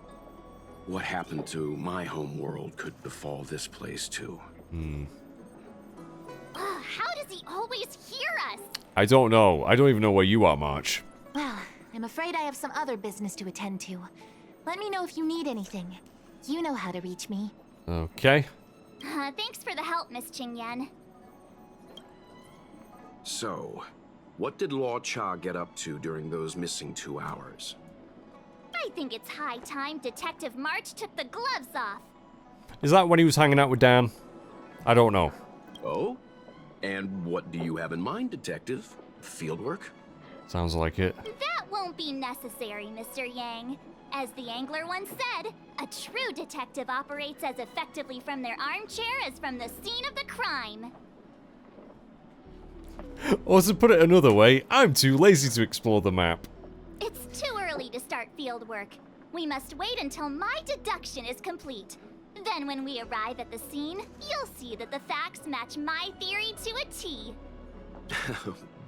what happened to my home world could befall this place too. How does he always hear us? I don't know. I don't even know where you are, March. Well, I'm afraid I have some other business to attend to. Let me know if you need anything. You know how to reach me. Okay. Thanks for the help, Miss Qingyan. So, what did Luocha get up to during those missing 2 hours? I think it's high time Detective March took the gloves off. Is that when he was hanging out with Dan? I don't know. Oh? And what do you have in mind, Detective? Fieldwork? Sounds like it. That won't be necessary, Mr. Yang. As the angler once said, a true detective operates as effectively from their armchair as from the scene of the crime. Or to put it another way, I'm too lazy to explore the map. It's too early to start field work. We must wait until my deduction is complete. Then when we arrive at the scene, you'll see that the facts match my theory to a T.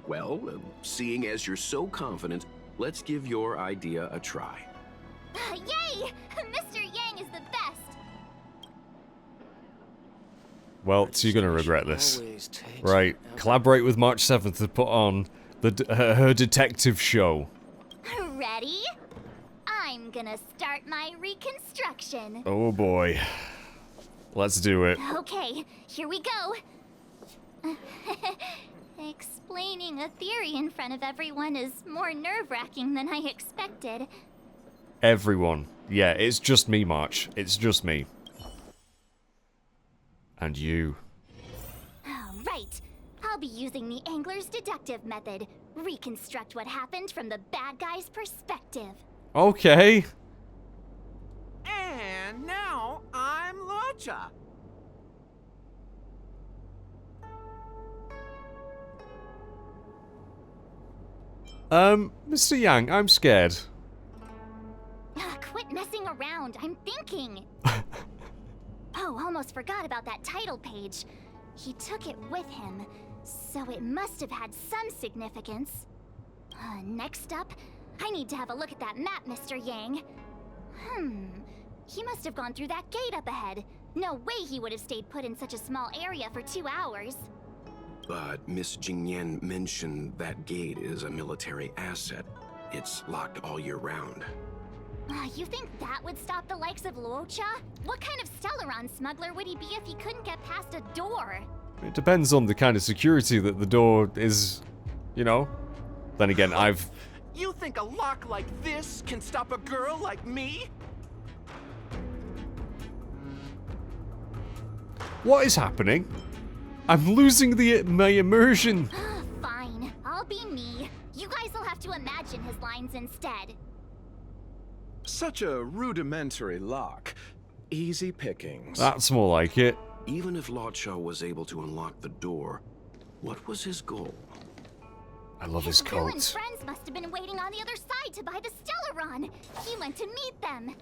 Well, seeing as you're so confident, let's give your idea a try. Yay! Mr. Yang is the best! Well, so you're gonna regret this. Right, collaborate with March 7th to put on her detective show. Ready? I'm gonna start my reconstruction. Oh boy. Let's do it. Okay, here we go. Explaining a theory in front of everyone is more nerve-wracking than I expected. Everyone. Yeah, it's just me, March. It's just me. And you. Right. I'll be using the angler's deductive method. Reconstruct what happened from the bad guy's perspective. Okay. And now I'm Luocha. Mr. Yang, I'm scared. Quit messing around. I'm thinking. Oh, almost forgot about that title page. He took it with him, so it must have had some significance. Next up, I need to have a look at that map, Mr. Yang. He must have gone through that gate up ahead. No way he would have stayed put in such a small area for 2 hours. But Miss Qingyan mentioned that gate is a military asset. It's locked all year round. You think that would stop the likes of Luocha? What kind of Stellaron smuggler would he be if he couldn't get past a door? It depends on the kind of security that the door is, you know. Then again, You think a lock like this can stop a girl like me? What is happening? I'm losing my immersion. Fine, I'll be me. You guys will have to imagine his lines instead. Such a rudimentary lock. Easy pickings. That's more like it. Even if Luocha was able to unlock the door, what was his goal? I love his Bill and coat. friends must have been waiting on the other side to buy the Stellaron. He went to meet them.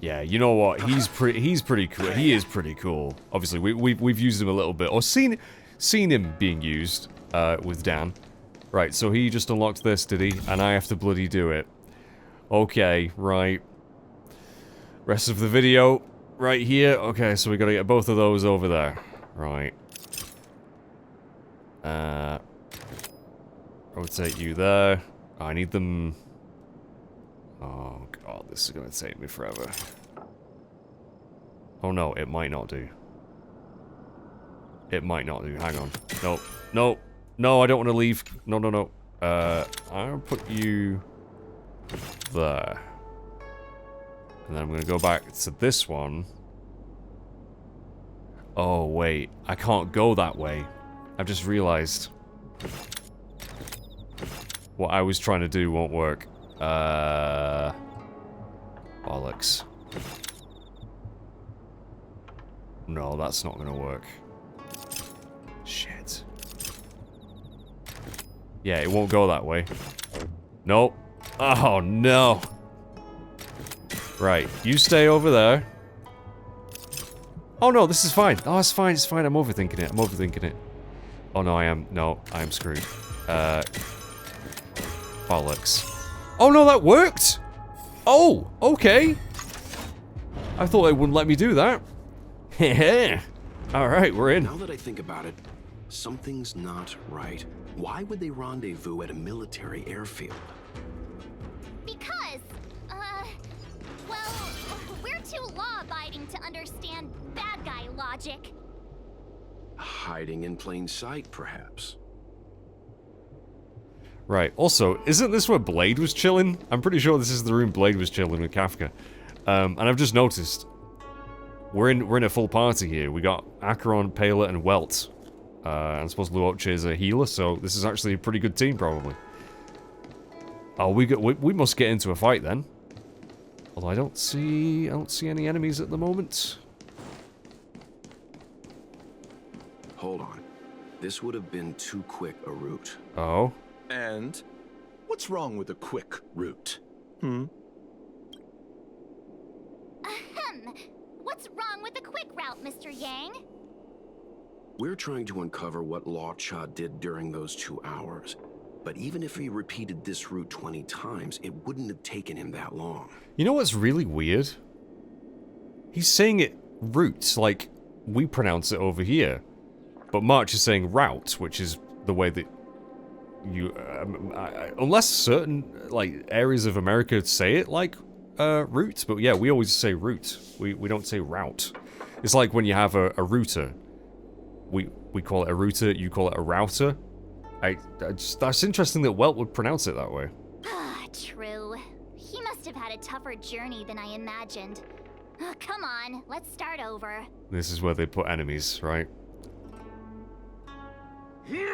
Yeah, you know what? He's pretty cool. He is pretty cool. Obviously, we've used him a little bit, or seen him being used with Dan. Right, so he just unlocked this, did he? And I have to bloody do it. Okay, right. Rest of the video, right here. Okay, so we gotta get both of those over there. Right. Rotate you there. Oh, I need them. Oh god, this is gonna take me forever. Oh no, it might not do. It might not do. Hang on. Nope. Nope. No, I don't want to leave. No, no, no. I'll put you there. And then I'm gonna go back to this one. Oh, wait. I can't go that way. I've just realized. What I was trying to do won't work. Bollocks. No, that's not gonna work. Shit. Yeah, it won't go that way. Nope. Oh, no. Right, you stay over there. Oh, no, this is fine. Oh, it's fine, it's fine. I'm overthinking it. I'm overthinking it. Oh, no, I am. No, I am screwed. Bollocks. Oh, no, that worked! Oh, okay. I thought it wouldn't let me do that. Heh. Alright, we're in. Now that I think about it, something's not right. Why would they rendezvous at a military airfield? Because, well, we're too law-abiding to understand bad guy logic. Hiding in plain sight, perhaps. Right, also, isn't this where Blade was chilling? I'm pretty sure this is the room Blade was chilling with Kafka. And I've just noticed, we're in a full party here. We got Acheron, Pela, and Welt. And I suppose Luocha is a healer, so this is actually a pretty good team, probably. Oh, we must get into a fight then. Although I don't see any enemies at the moment. Hold on. This would have been too quick a route. Oh. And what's wrong with a quick route? Hmm? Ahem. What's wrong with the quick route, Mr. Yang? We're trying to uncover what Luocha did during those 2 hours. But even if he repeated this route 20 times, it wouldn't have taken him that long. You know what's really weird? He's saying it route, like we pronounce it over here. But March is saying route, which is the way that you... unless certain, like, areas of America say it like route. But yeah, we always say route. We don't say route. It's like when you have a router. We call it a router, you call it a router. That's interesting that Welt would pronounce it that way. Ah, true. He must have had a tougher journey than I imagined. Oh, come on, let's start over. This is where they put enemies, right? You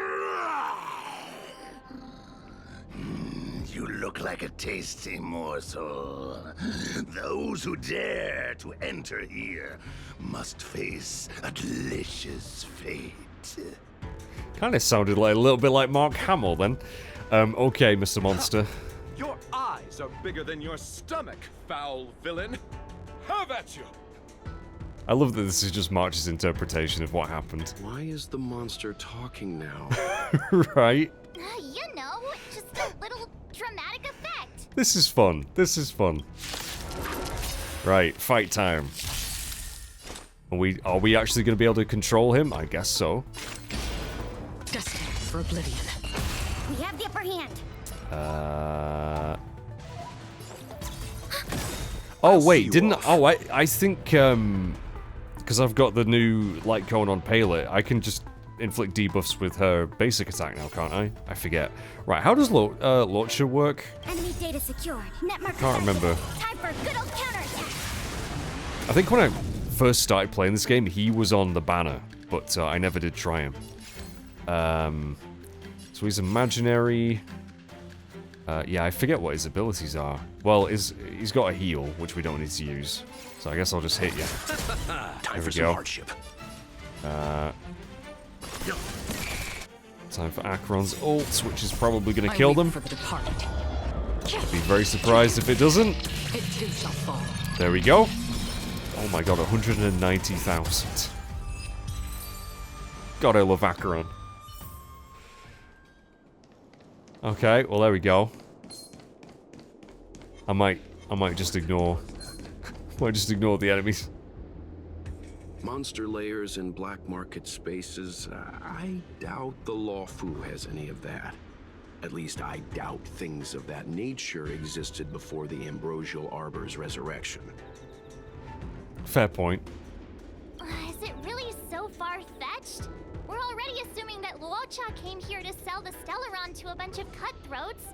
look like a tasty morsel. Those who dare to enter here must face a delicious fate. Kind of sounded like a little bit like Mark Hamill then. Okay, Mr. Monster. Your eyes are bigger than your stomach, foul villain. Have at you! I love that this is just March's interpretation of what happened. Why is the monster talking now? Right? You know, just a little dramatic effect. This is fun. This is fun. Right, fight time. Are we actually going to be able to control him? I guess so. Destiny for Oblivion. We have the upper hand. Oh wait, didn't... Oh, I think, because I've got the new light cone on Pela, I can just inflict debuffs with her basic attack now, can't I? I forget. Right, how does Luocha work? Enemy data secured. Net marker Can't remember. Time for a good old counterattack. I think when I first started playing this game, he was on the banner, but I never did try him. So he's imaginary. Yeah, I forget what his abilities are. Well, he's got a heal, which we don't need to use. So I guess I'll just hit you. Time for we some go. hardship. Time for Acheron's ult, which is probably going to I kill wait them. For the departed. Be very surprised if it doesn't. It too shall fall. There we go. Oh my god, 190,000. God, I love Acheron. Okay, well there we go. I might just ignore. Might just ignore the enemies. Monster layers in black market spaces, I doubt the Luocha has any of that. At least I doubt things of that nature existed before the Ambrosial Arbor's resurrection. Fair point. Is it really so far-fetched? We're already assuming that Luocha came here to sell the Stellaron to a bunch of cutthroats.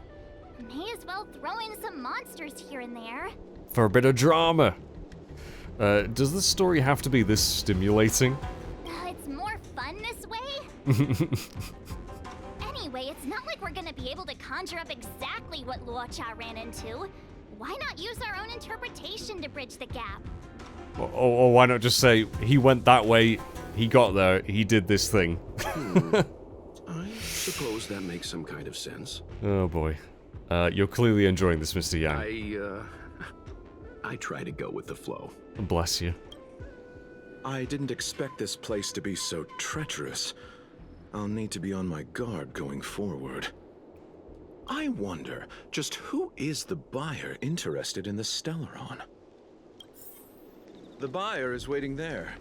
May as well throw in some monsters here and there. For a bit of drama. Does the story have to be this stimulating? It's more fun this way. Anyway, it's not like we're gonna be able to conjure up exactly what Luocha ran into. Why not use our own interpretation to bridge the gap? Or why not just say, he went that way, he got there, he did this thing. I suppose that makes some kind of sense. Oh boy. You're clearly enjoying this, Mr. Yang. I try to go with the flow. Bless you. I didn't expect this place to be so treacherous. I'll need to be on my guard going forward. I wonder, just who is the buyer interested in the Stellaron? The buyer is waiting there.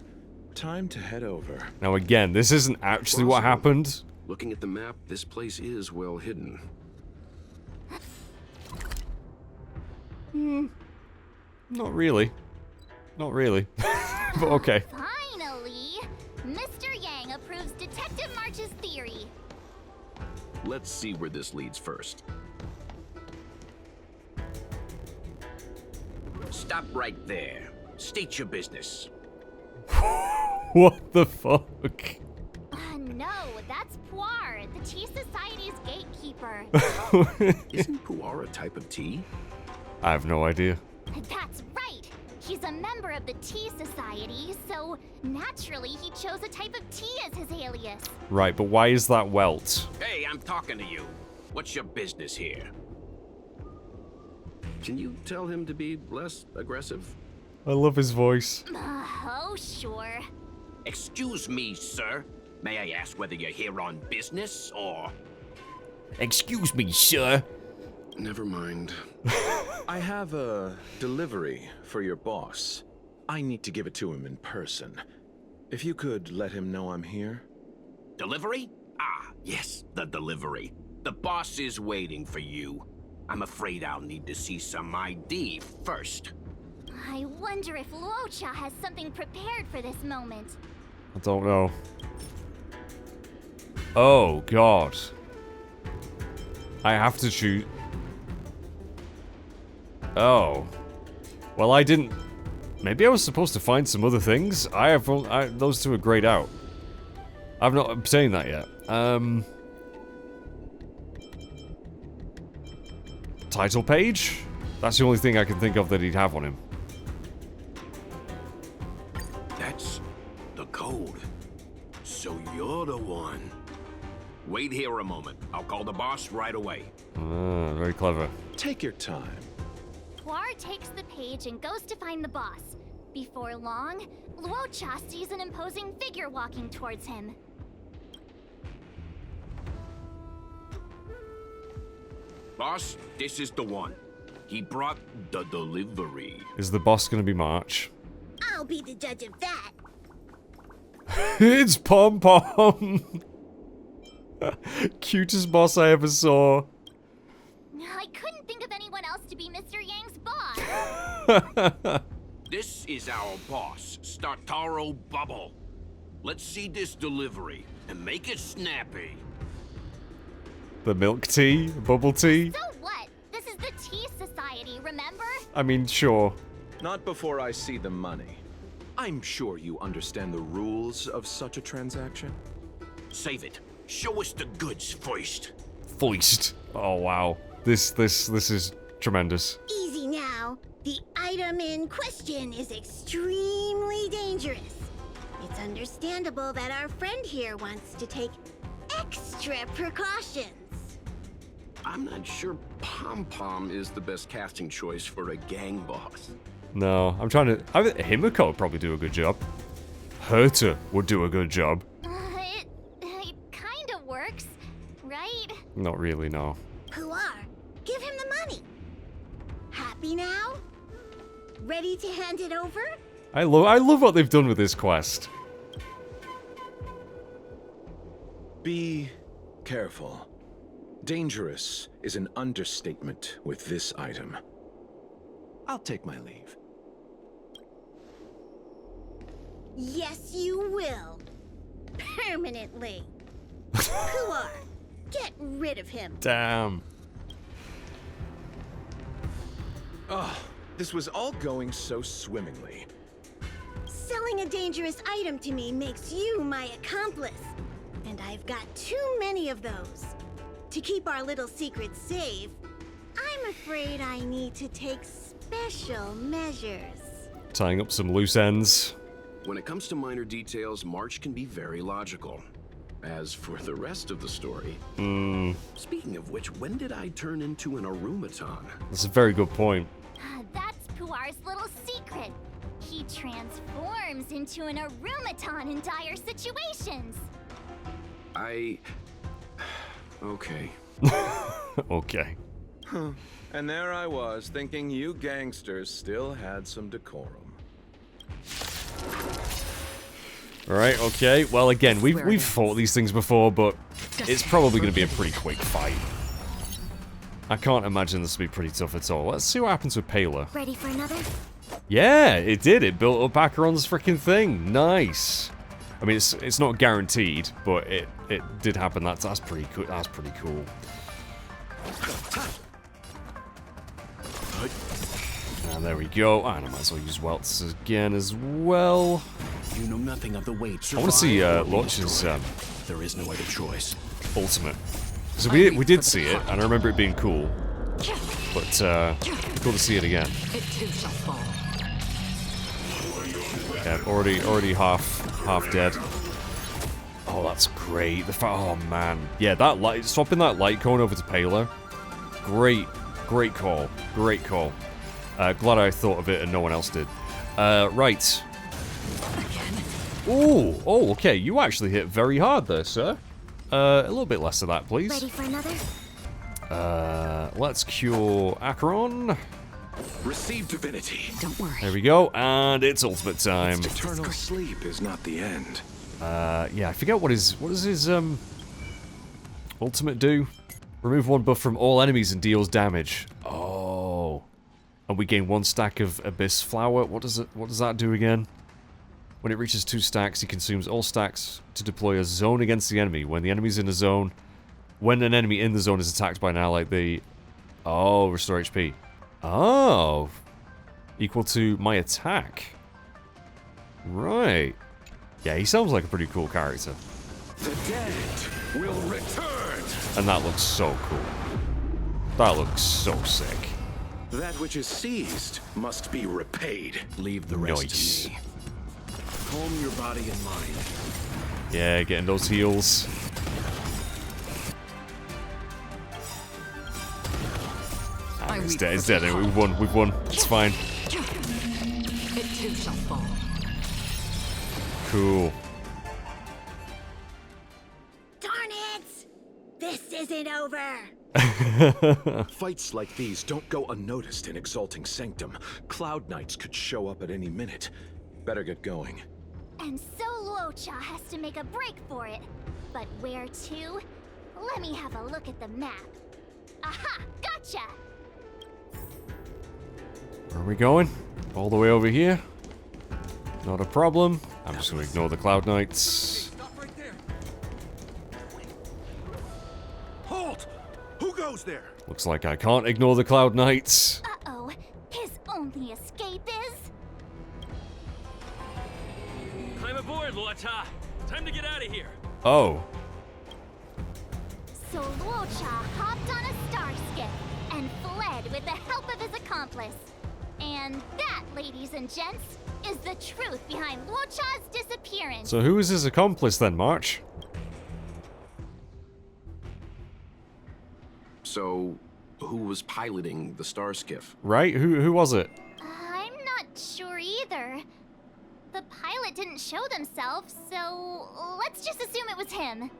Time to head over. Now again, this isn't actually what happened. Looking at the map, this place is well hidden. Not really. Not really. But okay. Finally! Mr. Yang approves Detective March's theory. Let's see where this leads first. Stop right there. State your business. What the fuck? No, that's Puar, the Tea Society's gatekeeper. Isn't Puar a type of tea? I have no idea. That's right! He's a member of the Tea Society, so naturally he chose a type of tea as his alias. Right, but why is that welt? Hey, I'm talking to you. What's your business here? Can you tell him to be less aggressive? I love his voice. Oh, sure. Excuse me, sir. May I ask whether you're here on business, or... Excuse me, sir. Never mind. I have a delivery for your boss. I need to give it to him in person. If you could let him know I'm here. Delivery? Ah, yes, the delivery. The boss is waiting for you. I'm afraid I'll need to see some ID first. I wonder if Luocha has something prepared for this moment. I don't know. Oh, God. I have to shoot. Oh. Well, I didn't... Maybe I was supposed to find some other things? Those two are grayed out. I've not obtained that yet. Title page? That's the only thing I can think of that he'd have on him. That's the code. So you're the one. Wait here a moment. I'll call the boss right away. Very clever. Take your time. Puar takes the page and goes to find the boss. Before long, Luocha sees an imposing figure walking towards him. Boss, this is the one. He brought the delivery. Is the boss gonna be March? I'll be the judge of that. It's Pom Pom! Cutest boss I ever saw. I couldn't think of anyone else to be Mr. Yang's boss. This is our boss, Startaro Bubble. Let's see this delivery and make it snappy. The milk tea? Bubble tea? So what? This is the Tea Society, remember? I mean, sure. Not before I see the money. I'm sure you understand the rules of such a transaction. Save it. Show us the goods first. Foist. Oh, wow. This is tremendous. Easy The item in question is extremely dangerous. It's understandable that our friend here wants to take extra precautions. I'm not sure Pom Pom is the best casting choice for a gang boss. No, I'm trying to... Himiko would probably do a good job. Herta would do a good job. It kind of works, right? Not really, no. Puar, give him the money. Happy now? Ready to hand it over? I love what they've done with this quest. Be careful. Dangerous is an understatement with this item. I'll take my leave. Yes, you will. Permanently. Puar, get rid of him. Damn. Oh, this was all going so swimmingly. Selling a dangerous item to me makes you my accomplice. And I've got too many of those. To keep our little secret safe, I'm afraid I need to take special measures. Tying up some loose ends. When it comes to minor details, March can be very logical. As for the rest of the story... Speaking of which, when did I turn into an automaton? That's a very good point. That's Puar's little secret. He transforms into an automaton in dire situations. Okay. Okay. Huh. And there I was, thinking you gangsters still had some decorum. Alright, okay. Well, again, we've fought these things before, but it's probably going to be a pretty quick fight. I can't imagine this will be pretty tough at all. Let's see what happens with Pela. Ready for another? Yeah, it did. It built up Acheron's freaking thing. Nice. I mean, it's not guaranteed, but it did happen. That's pretty cool. That's pretty cool. And there we go. And I might as well use Welts again as well. You know nothing of the weight. I want to see Luocha's There is no other choice. ultimate. So we did see it, and I remember it being cool. But cool to see it again. It too shall fall. Yeah, already half dead. Oh, that's great. Oh man, yeah, that light, swapping that light cone over to Pela. Great call. Great call. Glad I thought of it and no one else did. Right. Ooh, oh, okay. You actually hit very hard there, sir. A little bit less of that, please. Ready for another? Let's cure Acheron. Receive divinity. Don't worry. There we go, and it's ultimate time. Eternal sleep is not the end. Yeah, I forget what does his ultimate do? Remove one buff from all enemies and deals damage. Oh. And we gain 1 stack of Abyss Flower. What does that do again? When it reaches 2 stacks, he consumes all stacks to deploy a zone against the enemy. When the enemy's in a zone, when an enemy in the zone is attacked by an ally, they... Oh, restore HP. Oh. Equal to my attack. Right. Yeah, he sounds like a pretty cool character. The dead will return. And that looks so cool. That looks so sick. That which is seized must be repaid. Leave the rest Nice. to me. Calm your body and mind. Yeah, getting those heals. It's dead, it's dead. We've won. It's fine. It too shall fall. Cool. Darn it! This isn't over! Fights like these don't go unnoticed in Exalting Sanctum. Cloud Knights could show up at any minute. Better get going. And so Luocha has to make a break for it. But where to? Let me have a look at the map. Aha! Gotcha! Where are we going? All the way over here? Not a problem. I'm just going to ignore the Cloud Knights. Stop right there. Halt! Who goes there? Looks like I can't ignore the Cloud Knights. Uh-oh. His only escape is... Climb aboard, Luocha. Time to get out of here. Oh. So Luocha hopped on a star skip and fled with the help of his accomplice. And that, ladies and gents, is the truth behind Luocha's disappearance. So who is his accomplice then, March? So, who was piloting the star skiff? Right? Who was it? I'm not sure either. The pilot didn't show themselves, so let's just assume it was him.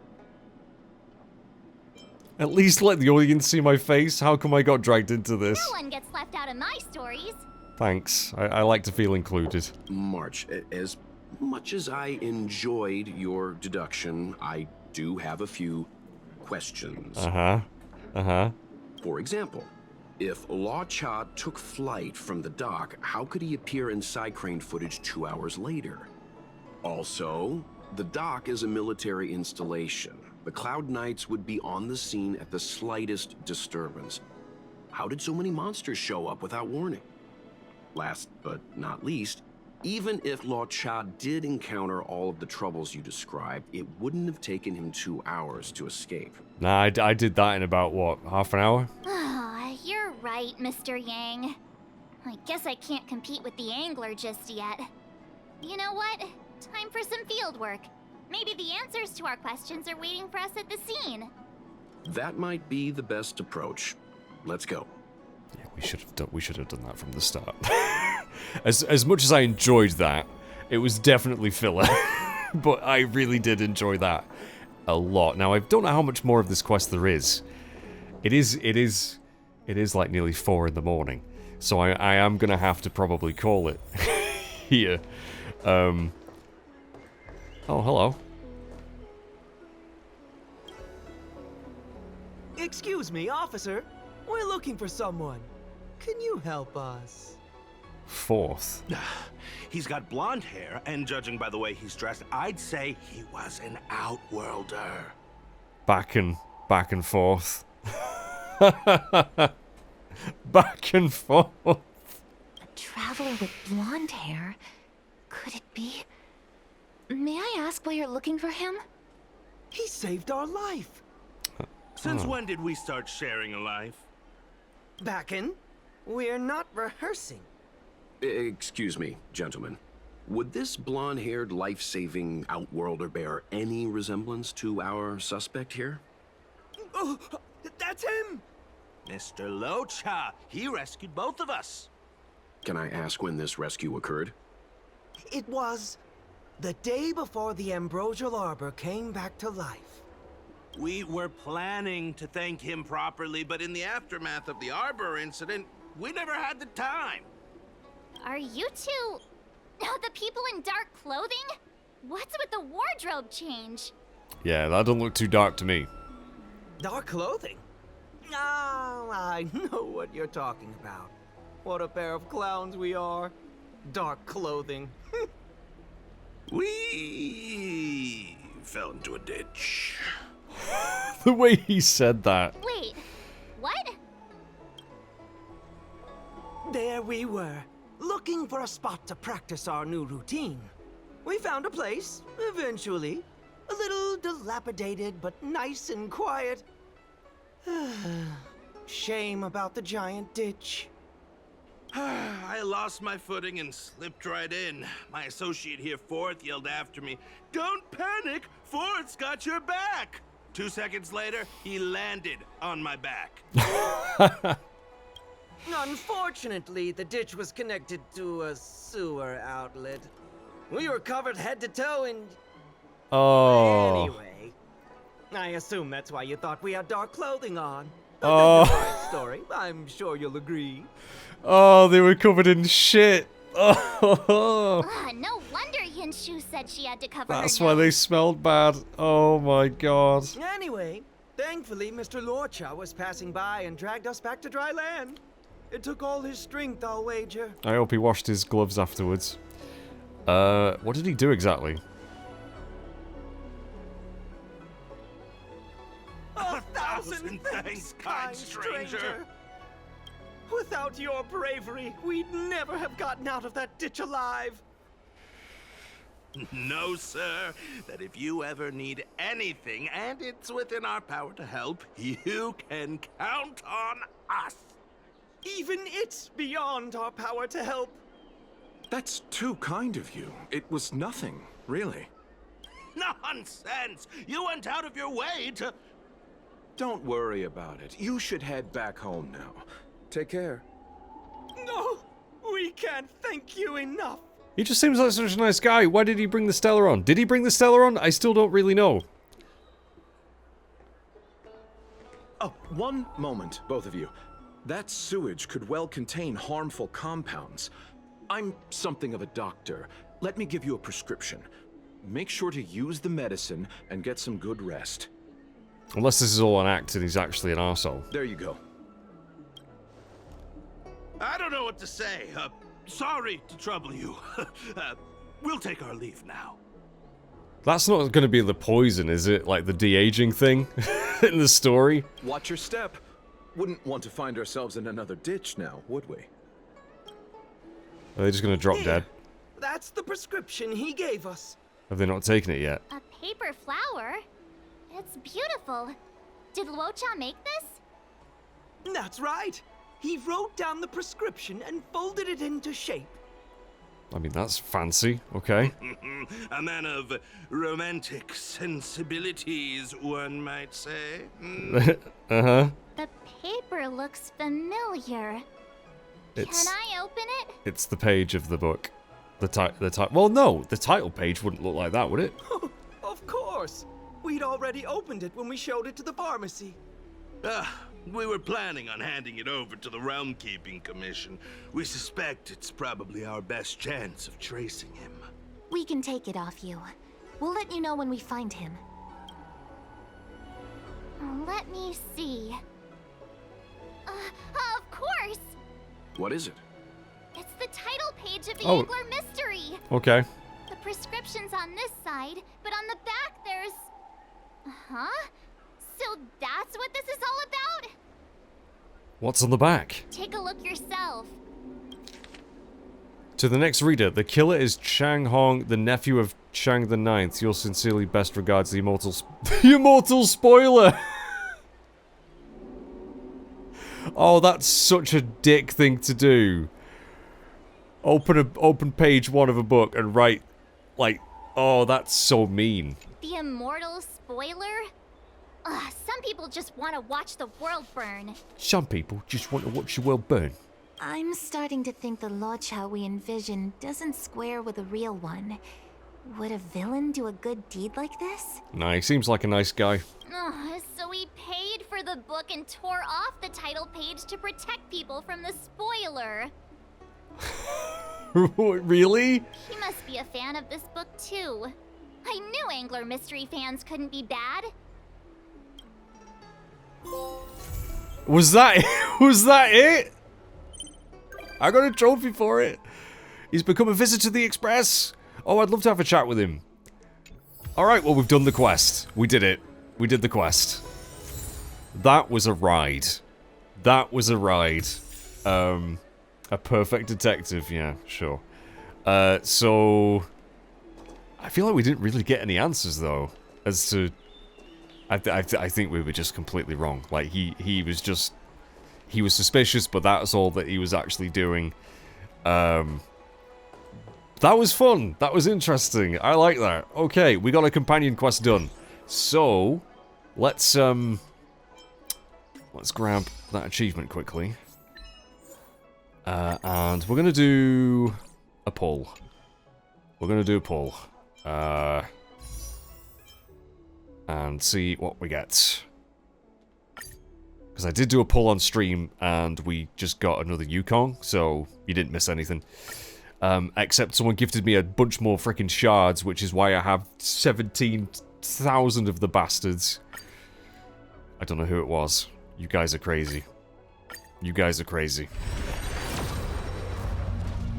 At least let the audience see my face. How come I got dragged into this? No one gets left out of my stories. Thanks. I like to feel included. March, as much as I enjoyed your deduction, I do have a few questions. For example, if Luocha took flight from the dock, how could he appear in side crane footage 2 hours later? Also, the dock is a military installation. The Cloud Knights would be on the scene at the slightest disturbance. How did so many monsters show up without warning? Last but not least, even if Luocha did encounter all of the troubles you described, it wouldn't have taken him 2 hours to escape. Nah, I did that in about, what, half an hour? You're right, Mr. Yang. I guess I can't compete with the angler just yet. You know what? Time for some field work. Maybe the answers to our questions are waiting for us at the scene. That might be the best approach. Let's go. Yeah, we should have done that from the start. As much as I enjoyed that, it was definitely filler. But I really did enjoy that a lot. Now I don't know how much more of this quest there is. It is like nearly 4 in the morning, so I am gonna have to probably call it here. Oh, hello. Excuse me, officer. We're looking for someone. Can you help us? 4th. He's got blonde hair, and judging by the way he's dressed, I'd say he was an outworlder. Back and forth. Back and forth. A traveler with blonde hair? Could it be? May I ask why you're looking for him? He saved our life. Since when did we start sharing a life? Backen, we're not rehearsing. Excuse me, gentlemen. Would this blonde-haired, life-saving outworlder bear any resemblance to our suspect here? Oh, that's him! Mr. Luocha, he rescued both of us. Can I ask when this rescue occurred? It was the day before the Ambrosial Arbor came back to life. We were planning to thank him properly, but in the aftermath of the Arbor incident, we never had the time. Are you two... the people in dark clothing? What's with the wardrobe change? Yeah, that doesn't look too dark to me. Dark clothing? Ah, I know what you're talking about. What a pair of clowns we are. Dark clothing. We fell into a ditch. The way he said that. Wait, what? There we were, looking for a spot to practice our new routine. We found a place, eventually. A little dilapidated, but nice and quiet. Shame about the giant ditch. I lost my footing and slipped right in. My associate here, 4th, yelled after me, "Don't panic! 4th's got your back!" 2 seconds later, he landed on my back. Unfortunately, the ditch was connected to a sewer outlet. We were covered head to toe in... Oh. Anyway, I assume that's why you thought we had dark clothing on. Oh. Story. I'm sure you'll agree. Oh, they were covered in shit. Oh. No wonder Yinshu said she had to cover That's her why nose. they smelled bad. Oh my god. Anyway, thankfully, Mr. Luocha was passing by and dragged us back to dry land. It took all his strength, I'll wager. I hope he washed his gloves afterwards. What did he do exactly? 1,000 thanks, kind stranger. Without your bravery, we'd never have gotten out of that ditch alive. No, sir. That if you ever need anything, and it's within our power to help, you can count on us. Even it's beyond our power to help. That's too kind of you. It was nothing, really. Nonsense! You went out of your way to... Don't worry about it. You should head back home now. Take care. No, we can't thank you enough. He just seems like such a nice guy. Why did he bring the Stellar on? Did he bring the Stellar on? I still don't really know. Oh, one moment, both of you. That sewage could well contain harmful compounds. I'm something of a doctor. Let me give you a prescription. Make sure to use the medicine and get some good rest. Unless this is all an act and he's actually an arsehole. There you go. I don't know what to say. Sorry to trouble you. We'll take our leave now. That's not going to be the poison, is it? Like the de-aging thing in the story? Watch your step. Wouldn't want to find ourselves in another ditch now, would we? Are they just going to drop dead? That's the prescription he gave us. Have they not taken it yet? A paper flower? It's beautiful. Did Luocha make this? That's right. He wrote down the prescription and folded it into shape. I mean, that's fancy. Okay. A man of romantic sensibilities, one might say. Uh-huh. The paper looks familiar. Can I open it? It's the page of the book. Well, no, the title page wouldn't look like that, would it? Of course. We'd already opened it when we showed it to the pharmacy. We were planning on handing it over to the Realm-Keeping Commission. We suspect it's probably our best chance of tracing him. We can take it off you. We'll let you know when we find him. Let me see. Of course! What is it? It's the title page of the Oh. Angler Mystery. Okay. The prescription's on this side, but on the back there's... Huh? So that's what this is all about? What's on the back? Take a look yourself. To the next reader, the killer is Chang Hong, the nephew of Chang the Ninth. Yours sincerely, best regards, the immortal the immortal spoiler! Oh, that's such a dick thing to do. Open page 1 of a book and write, like, oh, that's so mean. The immortal spoiler? Some people just want to watch the world burn. Some people just want to watch the world burn. I'm starting to think the Luocha we envision doesn't square with a real one. Would a villain do a good deed like this? Nah, he seems like a nice guy. So he paid for the book and tore off the title page to protect people from the spoiler. Really? He must be a fan of this book too. I knew Angler Mystery fans couldn't be bad. Was that it? I got a trophy for it. He's become a visitor to the Express. Oh, I'd love to have a chat with him. Alright, well, we've done the quest. We did it. We did the quest. That was a ride. That was a ride. A perfect detective, yeah, sure. So... I feel like we didn't really get any answers, though, as to... I think we were just completely wrong. Like, he was just... He was suspicious, but that's all that he was actually doing. That was fun. That was interesting. I like that. Okay, we got a companion quest done. So, let's grab that achievement quickly. And we're gonna do a pull. We're gonna do a pull. And see what we get. Because I did do a pull on stream, and we just got another Yukong, so you didn't miss anything. Except someone gifted me a bunch more freaking shards, which is why I have 17,000 of the bastards. I don't know who it was. You guys are crazy. You guys are crazy.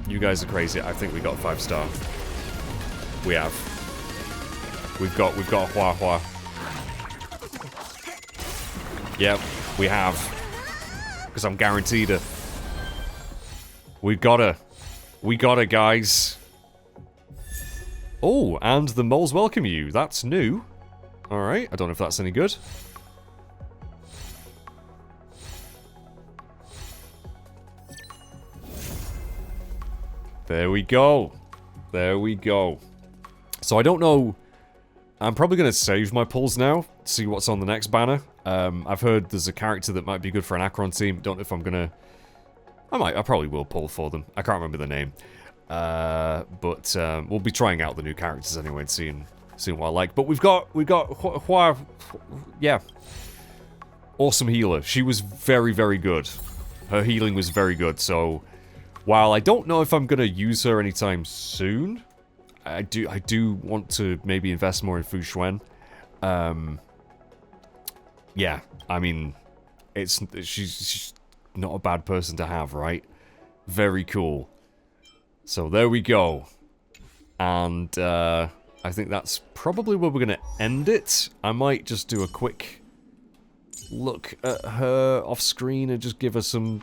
You guys are crazy. I think we got a 5-star. We have. We've got Hua Hua. Yep, we have. Because I'm guaranteed it. We got her. We got her, guys. Oh, and the moles welcome you. That's new. Alright, I don't know if that's any good. There we go. There we go. So I don't know. I'm probably going to save my pulls now. See what's on the next banner. I've heard there's a character that might be good for an Akron team. Don't know if I'm going to... I probably will pull for them. I can't remember the name. But we'll be trying out the new characters anyway and seeing what I like. But we've got yeah. Awesome healer. She was very, very good. Her healing was very good, so while I don't know if I'm gonna use her anytime soon, I do want to maybe invest more in Fu Xuan. Yeah, I mean, she's not a bad person to have, right? Very cool. So there we go. And I think that's probably where we're gonna end it. I might just do a quick look at her off screen and just give her some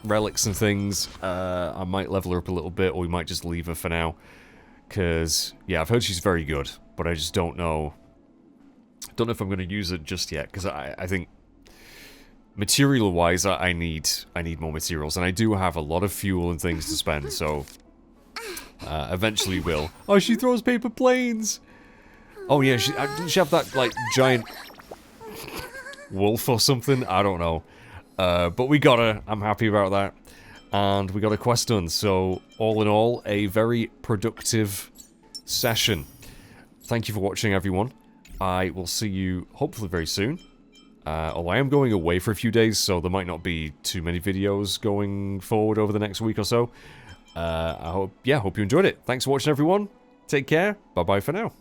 relics and things. I might level her up a little bit, or we might just leave her for now. Because, yeah, I've heard she's very good, but I just don't know. Don't know if I'm going to use it just yet, because I think material-wise, I need more materials, and I do have a lot of fuel and things to spend, so eventually will. Oh, she throws paper planes! Oh yeah, didn't she have that, like, giant wolf or something? I don't know. But we got her. I'm happy about that. And we got a quest done. So, all in all, a very productive session. Thank you for watching, everyone. I will see you hopefully very soon. Although I am going away for a few days, so there might not be too many videos going forward over the next week or so. I hope you enjoyed it. Thanks for watching, everyone. Take care. Bye-bye for now.